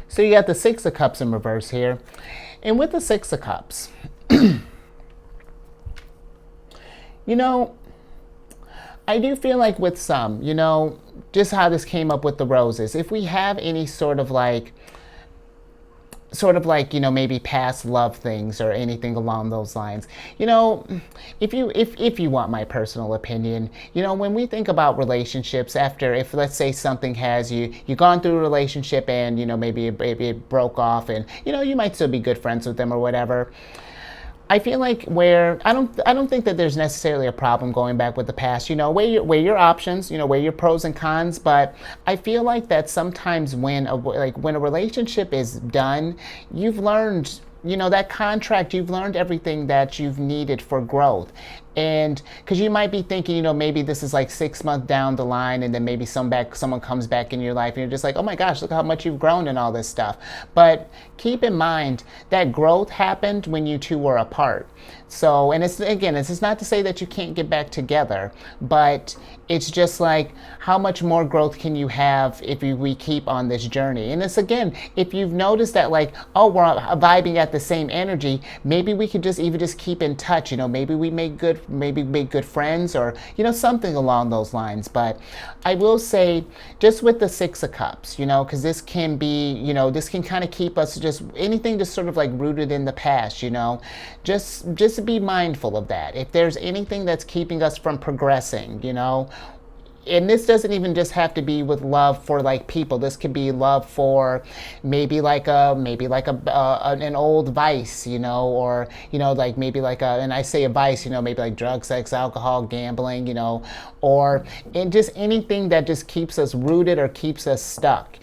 So you got the Six of Cups in reverse here. And with the Six of Cups, I do feel like with some, just how this came up with the roses, if we have any sort of like, maybe past love things or anything along those lines, if you want my personal opinion, when we think about relationships, if let's say something has you've gone through a relationship and maybe it broke off, and you might still be good friends with them or whatever. I feel like I don't think that there's necessarily a problem going back with the past, weigh your options, weigh your pros and cons. But I feel like that sometimes when a relationship is done, you've learned, that contract, you've learned everything that you've needed for growth. And because you might be thinking, maybe this is like 6 months down the line, and then maybe someone comes back in your life, and you're just like, oh my gosh, look how much you've grown and all this stuff. But keep in mind that growth happened when you two were apart. So, and it's just not to say that you can't get back together, but it's just like, how much more growth can you have if we keep on this journey? And it's, again, if you've noticed that like, oh, we're vibing at at the same energy, maybe we could just even just keep in touch. Maybe we make good friends, or something along those lines. But I will say, just with the Six of Cups, because this can be, this can kind of keep us just anything just sort of like rooted in the past. Just be mindful of that. If there's anything that's keeping us from progressing, and this doesn't even just have to be with love for like people. This could be love for maybe an old vice, or like maybe like and I say a vice, maybe like drugs, sex, alcohol, gambling, or and just anything that just keeps us rooted or keeps us stuck,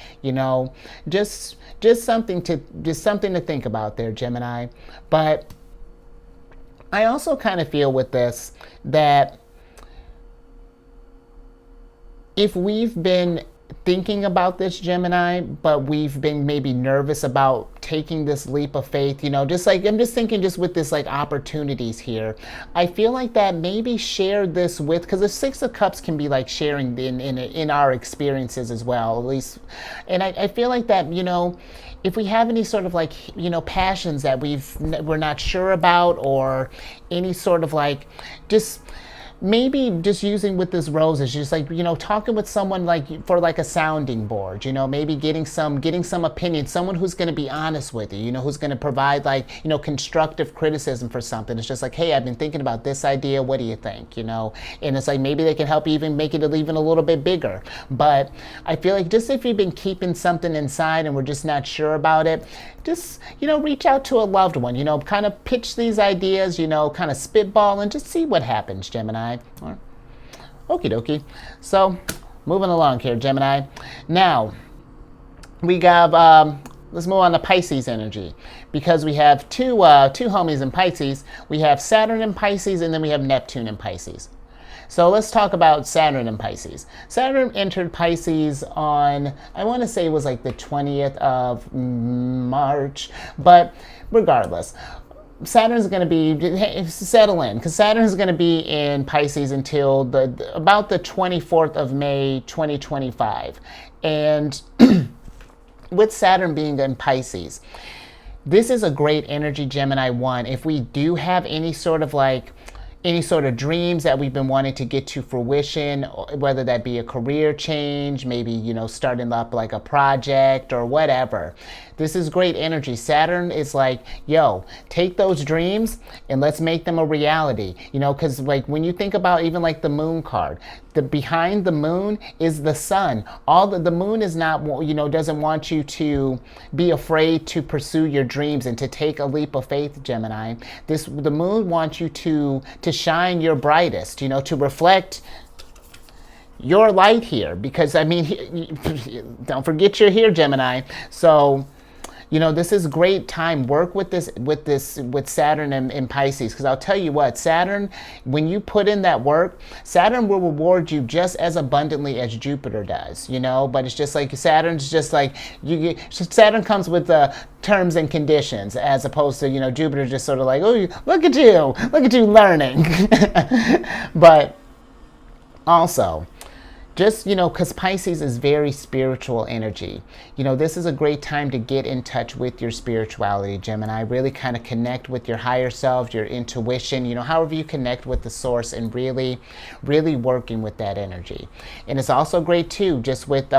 just something to think about there, Gemini. But I also kind of feel with this that if we've been thinking about this, Gemini, but we've been maybe nervous about taking this leap of faith, just like I'm just thinking just with this like opportunities here, I feel like that maybe share this with, because the Six of Cups can be like sharing in our experiences as well, at least. And I feel like that, if we have any sort of like, passions that we're not sure about, or any sort of like, just maybe just using with this rose is just like, talking with someone like for like a sounding board, maybe getting some opinion, someone who's going to be honest with you, who's going to provide like, constructive criticism for something. It's just like, hey, I've been thinking about this idea. What do you think? And it's like, maybe they can help even make it even a little bit bigger. But I feel like just if you've been keeping something inside and we're just not sure about it, just, reach out to a loved one, kind of pitch these ideas, kind of spitball and just see what happens, Gemini. Okie dokie. So, moving along here, Gemini. Now, we got, let's move on to Pisces energy, because we have two homies in Pisces. We have Saturn in Pisces, and then we have Neptune in Pisces. So let's talk about Saturn in Pisces. Saturn entered Pisces on, I want to say it was like the 20th of March, but regardless, Saturn's going to be, settle in, because Saturn's going to be in Pisces until about the 24th of May, 2025. And with Saturn being in Pisces, this is a great energy, Gemini 1. If we do have any sort of dreams that we've been wanting to get to fruition, whether that be a career change, maybe, starting up like a project or whatever. This is great energy. Saturn is like, yo, take those dreams and let's make them a reality. Because like when you think about even like the moon card, behind the moon is the sun. The moon is not, doesn't want you to be afraid to pursue your dreams and to take a leap of faith, Gemini. The moon wants you to shine your brightest, to reflect your light here, because don't forget you're here, Gemini. So, this is great time. Work with Saturn in Pisces, because I'll tell you what, Saturn, when you put in that work, Saturn will reward you just as abundantly as Jupiter does, But it's just like Saturn's just like Saturn comes with the terms and conditions, as opposed to Jupiter just sort of like, oh, look at you learning. But also, just, because Pisces is very spiritual energy. This is a great time to get in touch with your spirituality, Gemini. Really kind of connect with your higher self, your intuition, however you connect with the source, and really, really working with that energy. And it's also great, too, just with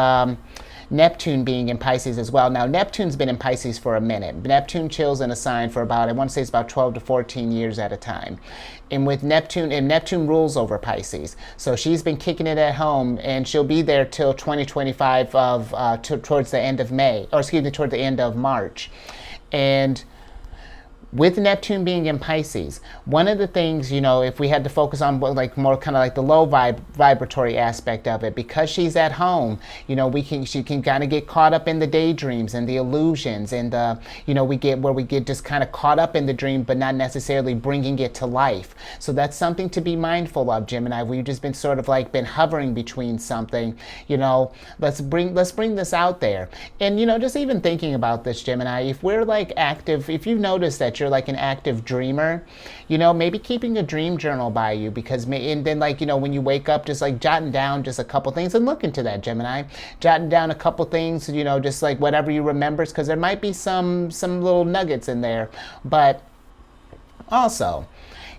Neptune being in Pisces as well. Now, Neptune's been in Pisces for a minute. Neptune chills in a sign for about, I want to say it's about 12 to 14 years at a time. And with Neptune, and Neptune rules over Pisces. So she's been kicking it at home, and she'll be there till 2025 towards the end of May, or excuse me, toward the end of March. And with Neptune being in Pisces, one of the things, if we had to focus on like more kind of like the low vibratory aspect of it, because she's at home, she can kind of get caught up in the daydreams and the illusions, and we get just kind of caught up in the dream, but not necessarily bringing it to life. So that's something to be mindful of, Gemini. We've just been sort of like been hovering between something, let's bring this out there. And just even thinking about this, Gemini, if we're like active, if you've noticed that that you're like an active dreamer, you know, maybe keeping a dream journal by you, because and then like, you know, when you wake up, just like jotting down just a couple things, and look into that, Gemini, jotting down a couple things, you know, just like whatever you remember, because there might be some little nuggets in there. But also,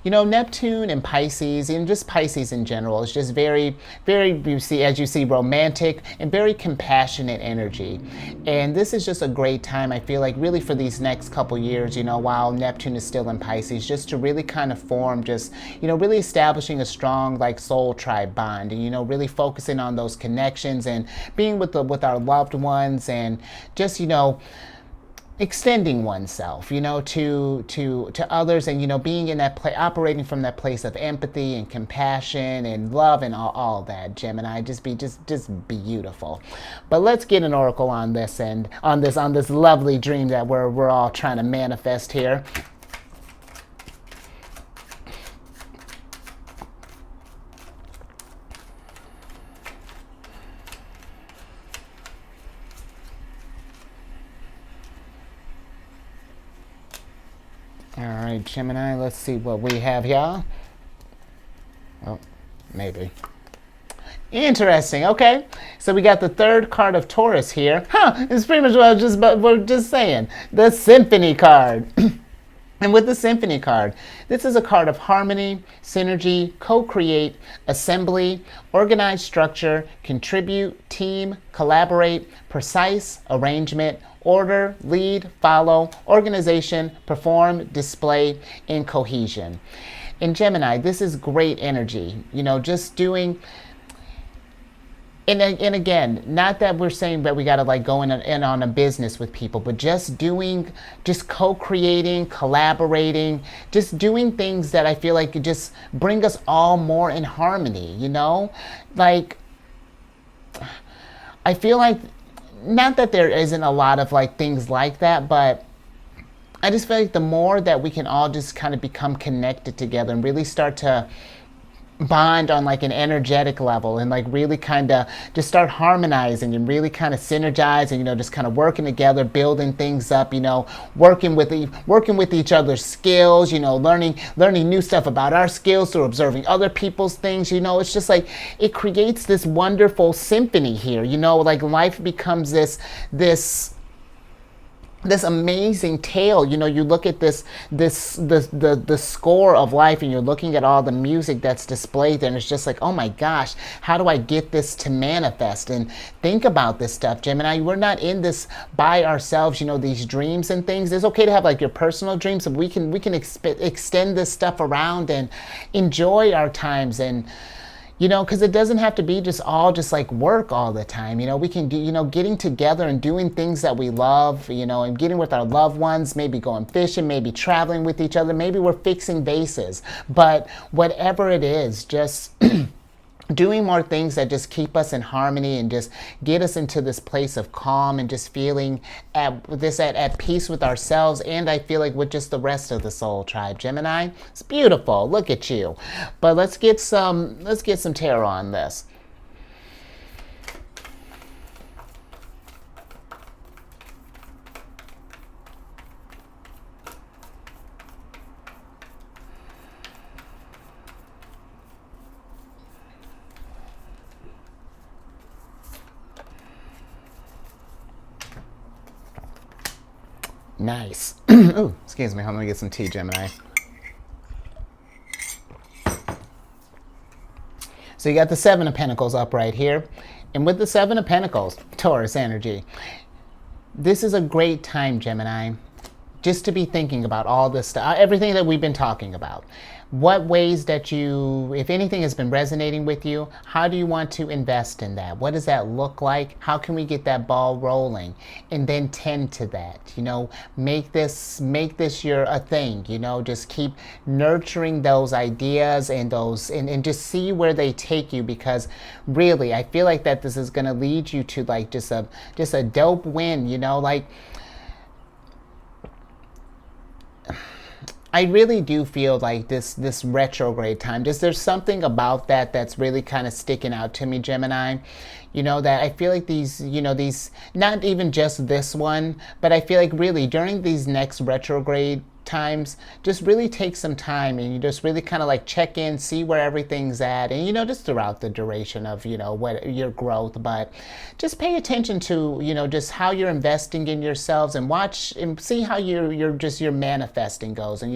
you know, Neptune and Pisces, and just Pisces in general, is just very, very, as you see, romantic and very compassionate energy. And this is just a great time, I feel like, really for these next couple years, you know, while Neptune is still in Pisces, just to really kind of form just, you know, really establishing a strong like soul tribe bond, and, you know, really focusing on those connections and being with our loved ones, and just, you know, extending oneself, you know, to others, and, you know, being in that place, operating from that place of empathy and compassion and love, and all that, Gemini. Just beautiful. But let's get an oracle on this, and on this lovely dream that we're all trying to manifest here. All right, Gemini, let's see what we have here. Oh, maybe. Interesting. Okay, so we got the third card of Taurus here. It's pretty much what we're just saying. The Symphony card. And with the Symphony card, this is a card of harmony, synergy, co-create, assembly, organized structure, contribute, team, collaborate, precise, arrangement, order, lead, follow, organization, perform, display, and cohesion. In Gemini, this is great energy. You know, just doing... And again, not that we're saying that we got to like go in on a business with people, but just co-creating, collaborating, just doing things that I feel like just bring us all more in harmony, you know? Like, I feel like, not that there isn't a lot of like things like that, but I just feel like the more that we can all just kind of become connected together and really start to bond on like an energetic level, and like really kind of just start harmonizing and really kind of synergizing, you know, just kind of working together, building things up, you know, working with each other's skills, you know, learning new stuff about our skills through observing other people's things, you know. It's just like it creates this wonderful symphony here, you know, like life becomes this amazing tale. You know, you look at the score of life, and you're looking at all the music that's displayed there, and it's just like, oh my gosh, how do I get this to manifest? And think about this stuff, Gemini. We're not in this by ourselves, you know, these dreams and things. It's okay to have like your personal dreams, but we can extend this stuff around and enjoy our times, and you know, because it doesn't have to be just like work all the time. You know, we can do, you know, getting together and doing things that we love, you know, and getting with our loved ones, maybe going fishing, maybe traveling with each other, maybe we're fixing vases. But whatever it is, just doing more things that just keep us in harmony and just get us into this place of calm and just feeling at peace with ourselves, and I feel like with just the rest of the soul tribe, Gemini. It's beautiful. Look at you. But let's get some tarot on this. Nice. Ooh, excuse me. Let me get some tea, Gemini. So you got the Seven of Pentacles up right here. And with the Seven of Pentacles, Taurus energy, this is a great time, Gemini, just to be thinking about all this stuff, everything that we've been talking about. What ways that you, if anything has been resonating with you, how do you want to invest in that? What does that look like? How can we get that ball rolling? And then tend to that, you know, make this a thing, you know, just keep nurturing those ideas and and just see where they take you, because really, I feel like that this is going to lead you to like just a dope win, you know, like, I really do feel like this retrograde time, there's something about that's really kind of sticking out to me, Gemini. You know, that I feel like these, not even just this one, but I feel like really during these next retrograde times, just really take some time and you just really kind of like check in, see where everything's at, and just throughout the duration of what your growth. But just pay attention to just how you're investing in yourselves, and watch and see how your manifesting goes, and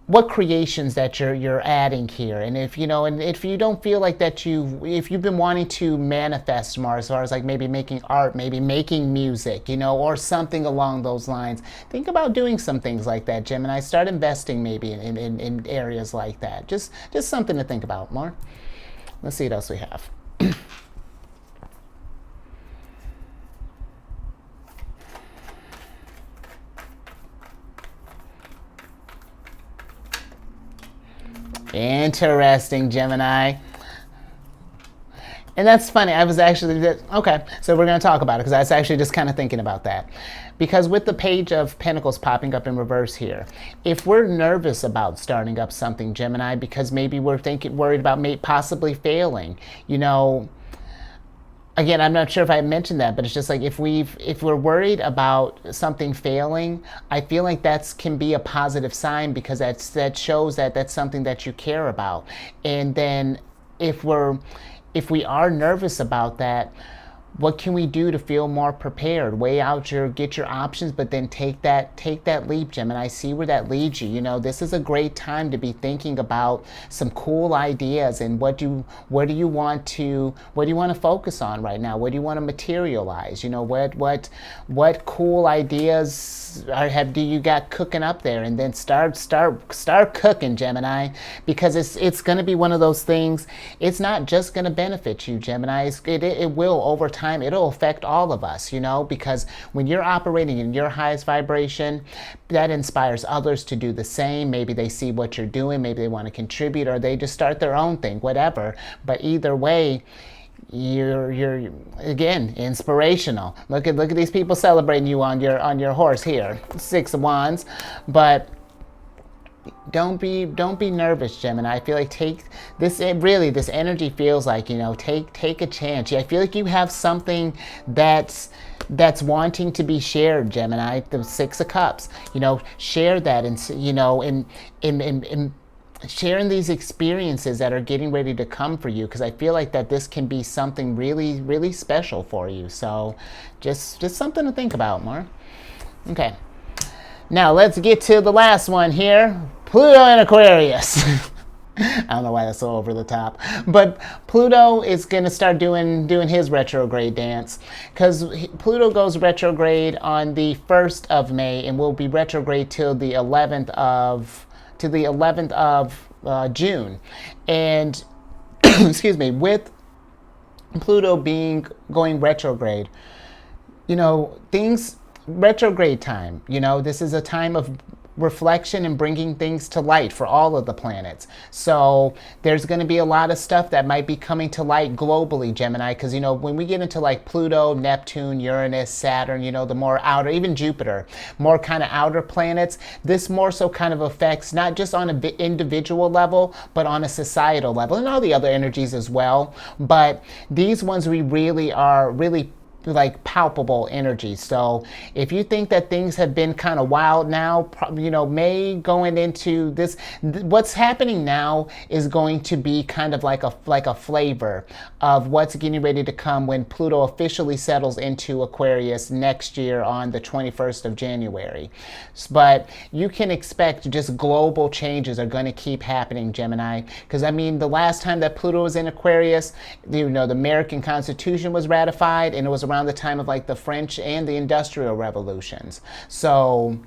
what creations that you're adding here. And if you don't feel like that, if you've been wanting to manifest more, as far as like maybe making art, maybe making music, or something along those lines, think about doing some things like that, Gemini. Start investing maybe in areas like that. Just something to think about more. Let's see what else we have. Interesting, Gemini. And that's funny. I was actually, okay, so we're going to talk about it because I was actually just kind of thinking about that. Because with the Page of Pentacles popping up in reverse here, if we're nervous about starting up something, Gemini, because maybe we're worried about possibly failing, again, I'm not sure if I mentioned that, but it's just like if we're worried about something failing, I feel like that can be a positive sign, because that shows that that's something that you care about. And then if we are nervous about that, what can we do to feel more prepared? Get your options, but then take that leap, Gemini. See where that leads you. This is a great time to be thinking about some cool ideas, and what do you want to focus on right now? What do you want to materialize? What cool ideas do you got cooking up there? And then start cooking, Gemini, because it's going to be one of those things. It's not just going to benefit you, Gemini. It will over time. It'll affect all of us, because when you're operating in your highest vibration, that inspires others to do the same. Maybe they see what you're doing, maybe they want to contribute, or they just start their own thing, whatever. But either way, you're again inspirational. Look at these people celebrating you on your horse here, 6 of Wands. But don't be nervous, Gemini. I feel like this energy feels like, take a chance. I feel like you have something that's wanting to be shared, Gemini. The 6 of Cups, share that, and in sharing these experiences that are getting ready to come for you, because I feel like that this can be something really, really special for you. So just something to think about more. Okay. Now let's get to the last one here. Pluto and Aquarius. I don't know why that's so over the top. But Pluto is going to start doing his retrograde dance, because Pluto goes retrograde on the 1st of May and will be retrograde till the 11th of June. And excuse me, with Pluto going retrograde, things retrograde time, this is a time of reflection and bringing things to light for all of the planets. So there's going to be a lot of stuff that might be coming to light globally, Gemini, because when we get into like Pluto, Neptune, Uranus, Saturn, the more outer, even Jupiter, more kind of outer planets, this more so kind of affects not just on an individual level, but on a societal level, and all the other energies as well. But these ones we really are like palpable energy. So if you think that things have been kind of wild now, May going into this, what's happening now is going to be kind of like a flavor of what's getting ready to come when Pluto officially settles into Aquarius next year on the 21st of January. But you can expect just global changes are going to keep happening, Gemini, because the last time that Pluto was in Aquarius, the American Constitution was ratified, and it was around the time of like the French and the Industrial Revolutions. So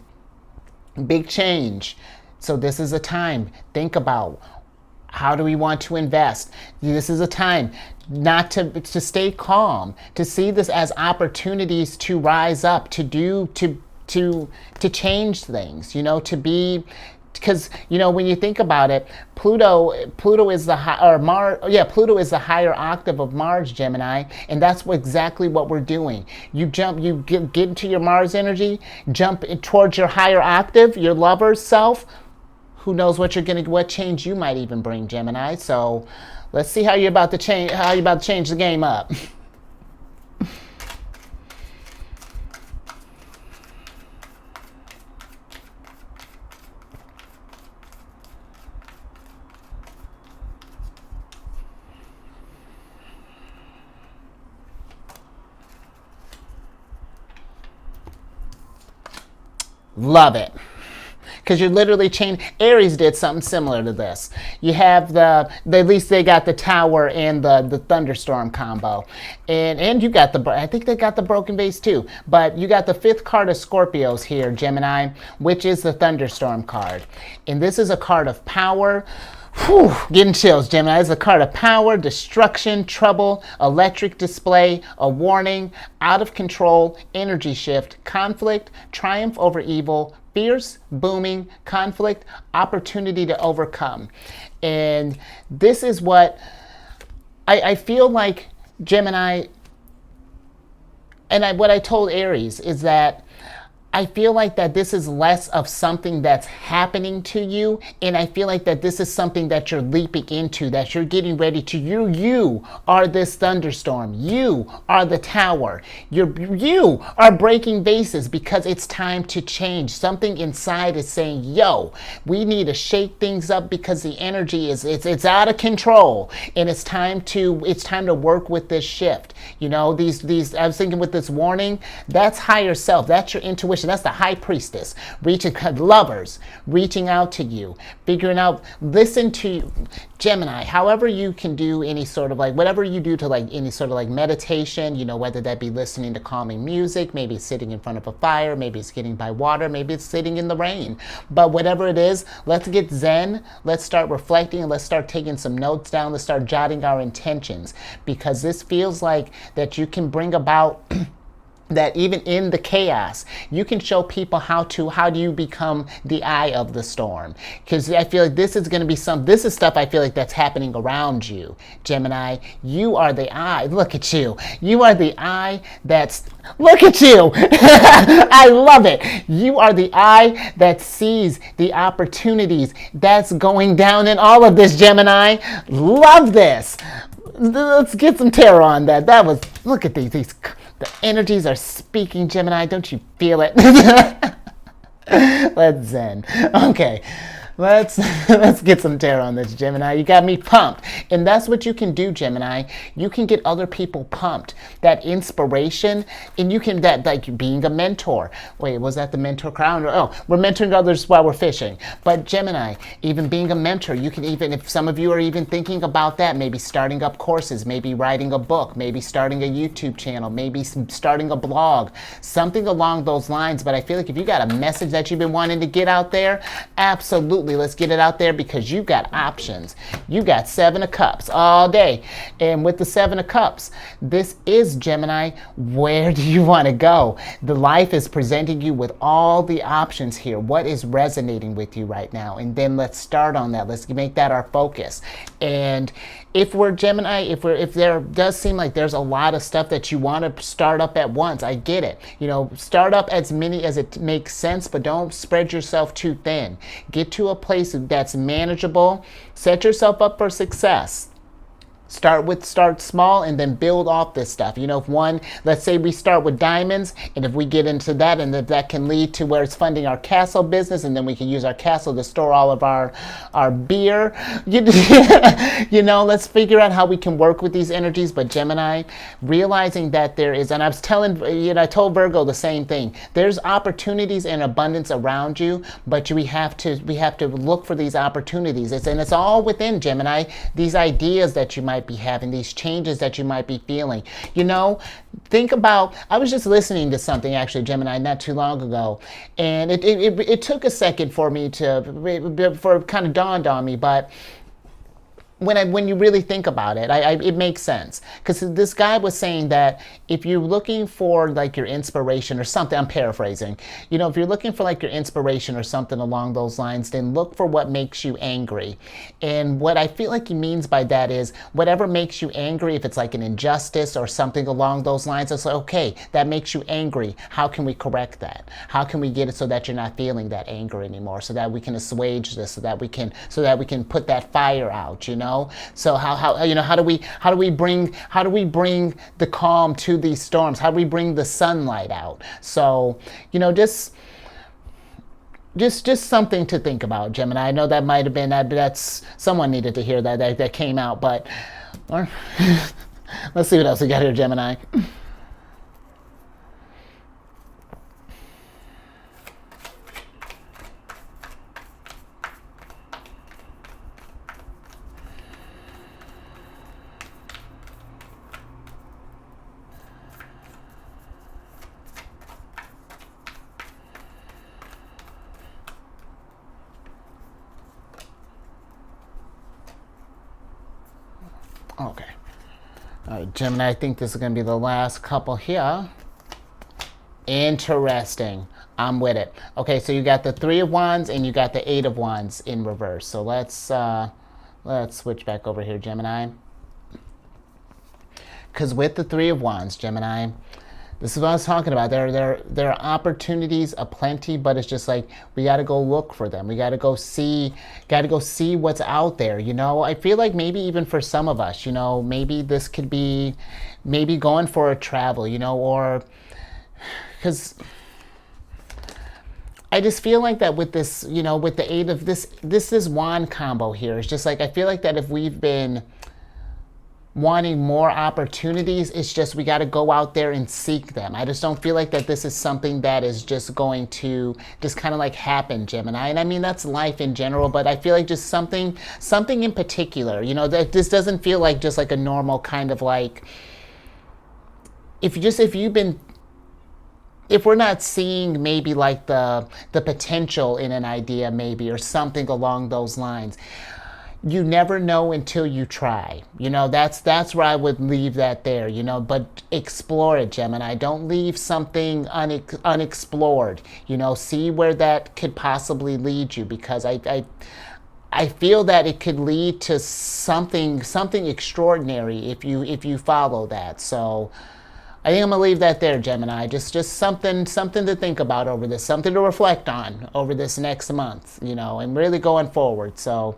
big change. So this is a time, think about, how do we want to invest? This is a time not to stay calm, to see this as opportunities to rise up, to change things, to be, because when you think about it, Pluto is Pluto is the higher octave of Mars, Gemini, and that's exactly what we're doing. You get into your Mars energy, jump towards your higher octave, your lover's self. Who knows what change you might even bring, Gemini. So let's see how you're about to change the game up. Love it. Because you're literally changing. Aries did something similar to this. You have at least they got the tower and the thunderstorm combo. And you got I think they got the broken vase too. But you got the 5th card of Scorpios here, Gemini, which is the thunderstorm card. And this is a card of power. Whew, getting chills, Gemini. It's a card of power, destruction, trouble, electric display, a warning, out of control, energy shift, conflict, triumph over evil, fierce, booming, conflict, opportunity to overcome. And this is what I feel like, Gemini, and what I told Aries is that I feel like that this is less of something that's happening to you, and I feel like that this is something that you're leaping into, that you're getting ready to. You are this thunderstorm. You are the tower. You are breaking vases because it's time to change. Something inside is saying, yo, we need to shake things up because the energy it's out of control, and it's time to work with this shift. You know, these I was thinking with this warning, that's higher self. That's your intuition. That's the high priestess lovers reaching out to you, figuring out, listen to Gemini. However you can do any sort of whatever you do to any sort of meditation, you know, whether that be listening to calming music, maybe sitting in front of a fire, maybe it's getting by water, maybe it's sitting in the rain. But whatever it is, let's get zen. Let's start reflecting and let's start taking some notes down. Let's start jotting our intentions, because this feels like that you can bring about that even in the chaos, you can show people how do you become the eye of the storm. Because I feel like this is going to be this is stuff I feel like that's happening around you, Gemini. You are the eye. Look at you. You are the eye look at you. I love it. You are the eye that sees the opportunities that's going down in all of this, Gemini. Love this. Let's get some tarot on that. Look at these. The energies are speaking, Gemini. Don't you feel it? Let's zen. Okay. Let's get some tarot on this, Gemini. You got me pumped. And that's what you can do, Gemini. You can get other people pumped. That inspiration, and you can, being a mentor. Wait, was that the mentor crown? Oh, we're mentoring others while we're fishing. But Gemini, even being a mentor, you can even, if some of you are even thinking about that, maybe starting up courses, maybe writing a book, maybe starting a YouTube channel, maybe starting a blog, something along those lines. But I feel like if you got a message that you've been wanting to get out there, absolutely. Let's get it out there, because you got options. You got 7 of Cups all day. And with the 7 of Cups, this is, Gemini, where do you want to go? The life is presenting you with all the options here. What is resonating with you right now? And then let's start on that. Let's make that our focus. And if we're Gemini, if there does seem like there's a lot of stuff that you want to start up at once, I get it. You know, start up as many as it makes sense, but don't spread yourself too thin. Get to a place that's manageable. Set yourself up for success. Start small and then build off this stuff. You know, let's say we start with diamonds, and if we get into that, and if that can lead to where it's funding our castle business, and then we can use our castle to store all of our beer. You know, let's figure out how we can work with these energies. But Gemini, realizing that there is, and I told Virgo the same thing. There's opportunities and abundance around you, but we have to look for these opportunities. It's all within, Gemini. These ideas that you might be having, these changes that you might be feeling. You know, think about, I was just listening to something, actually, Gemini, not too long ago, and it took a second for me before it kind of dawned on me, but when you really think about it, it makes sense. Because this guy was saying that if you're looking for your inspiration or something, I'm paraphrasing, you know, if you're looking for your inspiration or something along those lines, then look for what makes you angry. And what I feel like he means by that is whatever makes you angry, if it's an injustice or something along those lines, it's okay, that makes you angry. How can we correct that? How can we get it so that you're not feeling that anger anymore, so that we can assuage this, so that we can put that fire out, you know? So how do we bring the calm to these storms? How do we bring the sunlight out? So, you know, just something to think about, Gemini. I know that might have been that's someone needed to hear that came out, but let's see what else we got here, Gemini. Okay. All right, Gemini, I think this is going to be the last couple here. Interesting. I'm with it. Okay, so you got the Three of Wands and you got the Eight of Wands in reverse. So let's switch back over here, Gemini. Because with the Three of Wands, Gemini, this is what I was talking about. There are opportunities aplenty, but it's just like we got to go look for them. We got to go see what's out there. You know, I feel like maybe even for some of us, you know, maybe this could be maybe going for a travel, you know, or because I just feel like that with this, you know, with the eight of this wand combo here, it's just like I feel like that if we've been wanting more opportunities, it's just we got to go out there and seek them. I just don't feel like that this is something that is just going to just kind of like happen, Gemini. And I mean, that's life in general, but I feel like just something in particular, you know, that this doesn't feel like just like a normal kind of like, if we're not seeing maybe like the potential in an idea maybe, or something along those lines, you never know until you try. You know, that's where I would leave that there, you know, but explore it, Gemini. Don't leave something unexplored. You know, see where that could possibly lead you, because I feel that it could lead to something extraordinary if you follow that. So I think I'm gonna leave that there, Gemini. Just something to think about over this, something to reflect on over this next month, you know, and really going forward. So,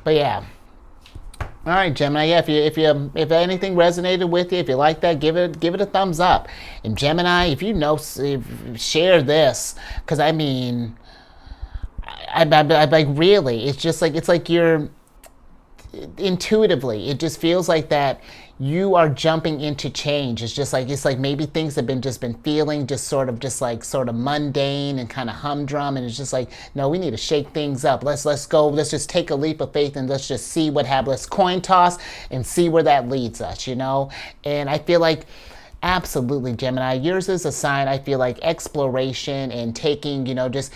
but yeah. All right, Gemini. Yeah, if anything resonated with you, if you like that, give it a thumbs up. And Gemini, if you know, share this, because I mean, I like really, it's like you're intuitively, it just feels like that you are jumping into change. It's like maybe things have been feeling sort of mundane and kind of humdrum, and it's just like, no, we need to shake things up. Let's go. Let's just take a leap of faith and let's just see what happens. Let's coin toss and see where that leads us, you know. And I feel like, absolutely, Gemini, yours is a sign, I feel like, exploration and taking, you know, just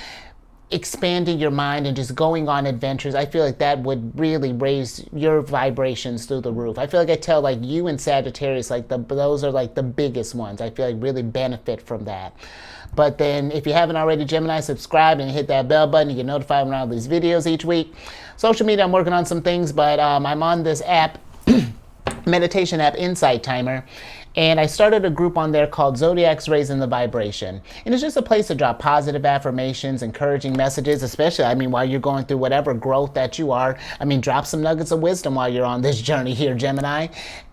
expanding your mind and just going on adventures. I feel like that would really raise your vibrations through the roof. I feel like I tell like you and Sagittarius, like those are like the biggest ones. I feel like really benefit from that. But then if you haven't already, Gemini, subscribe and hit that bell button. You get notified when I have these videos each week. Social media, I'm working on some things, but I'm on this app, meditation app, Insight Timer. And I started a group on there called Zodiacs Raising the Vibration. And it's just a place to drop positive affirmations, encouraging messages, especially, I mean, while you're going through whatever growth that you are. I mean, drop some nuggets of wisdom while you're on this journey here, Gemini.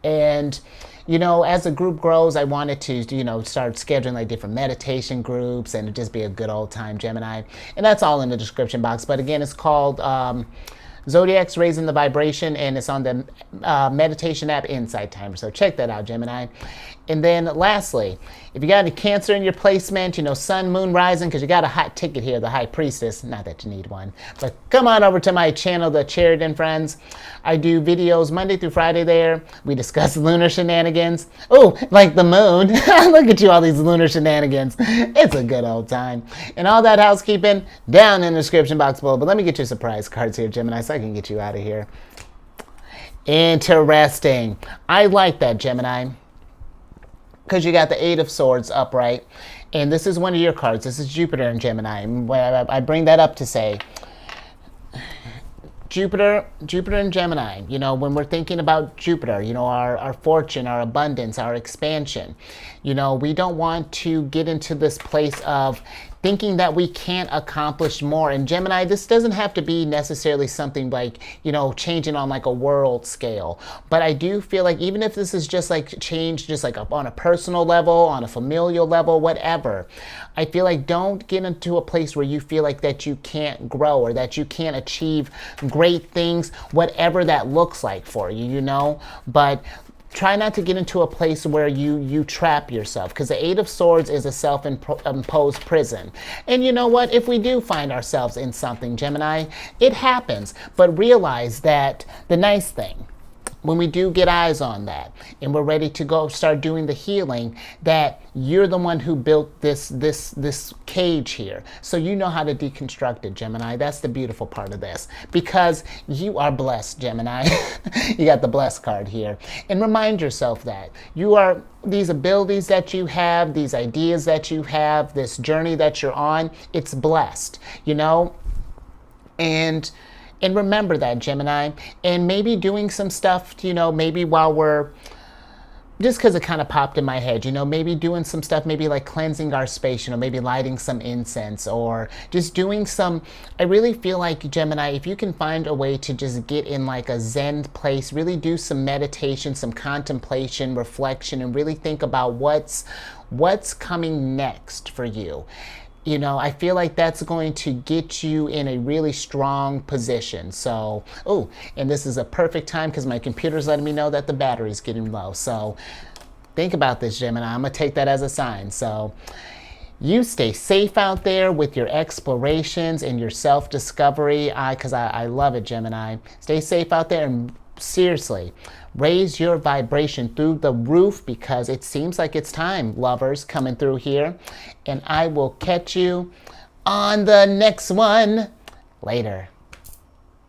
And, you know, as the group grows, I wanted to, you know, start scheduling like different meditation groups and just be a good old time, Gemini. And that's all in the description box. But again, it's called Zodiacs Raising the Vibration, and it's on the meditation app Insight Timer. So check that out, Gemini. And then lastly, if you got any Cancer in your placement, you know, Sun, Moon, Rising, because you got a hot ticket here, the High Priestess. Not that you need one, but come on over to my channel, the Sheridan Friends. I do videos Monday through Friday there. We discuss lunar shenanigans. Oh, like the moon. Look at you, all these lunar shenanigans. It's a good old time. And all that housekeeping down in the description box below. But let me get you surprise cards here, Gemini, so I can get you out of here. Interesting. I like that, Gemini, because you got the Eight of Swords upright, and this is one of your cards. This is Jupiter and Gemini. I bring that up to say, Jupiter and Gemini, you know, when we're thinking about Jupiter, you know, our fortune, our abundance, our expansion, you know, we don't want to get into this place of thinking that we can't accomplish more. And Gemini, this doesn't have to be necessarily something like, you know, changing on like a world scale. But I do feel like even if this is just like change, just like on a personal level, on a familial level, whatever, I feel like don't get into a place where you feel like that you can't grow or that you can't achieve great things, whatever that looks like for you, you know. But try not to get into a place where you trap yourself, because the Eight of Swords is a self-imposed prison. And you know what? If we do find ourselves in something, Gemini, it happens. But realize that the nice thing when we do get eyes on that and we're ready to go start doing the healing, that you're the one who built this cage here. So you know how to deconstruct it, Gemini. That's the beautiful part of this, because you are blessed, Gemini. You got the blessed card here. And remind yourself that you are, these abilities that you have, these ideas that you have, this journey that you're on, it's blessed, you know? And remember that, Gemini. And maybe doing some stuff, you know, maybe while we're, just because it kind of popped in my head, you know, maybe doing some stuff, maybe like cleansing our space, you know, maybe lighting some incense, or just doing some, I really feel like, Gemini, if you can find a way to just get in like a Zen place, really do some meditation, some contemplation, reflection, and really think about what's coming next for you. You know, I feel like that's going to get you in a really strong position. So, oh, and this is a perfect time because my computer's letting me know that the battery's getting low. So think about this, Gemini. I'm going to take that as a sign. So you stay safe out there with your explorations and your self-discovery, because I love it, Gemini. Stay safe out there, and seriously, raise your vibration through the roof, because it seems like it's time, lovers, coming through here. And I will catch you on the next one. Later.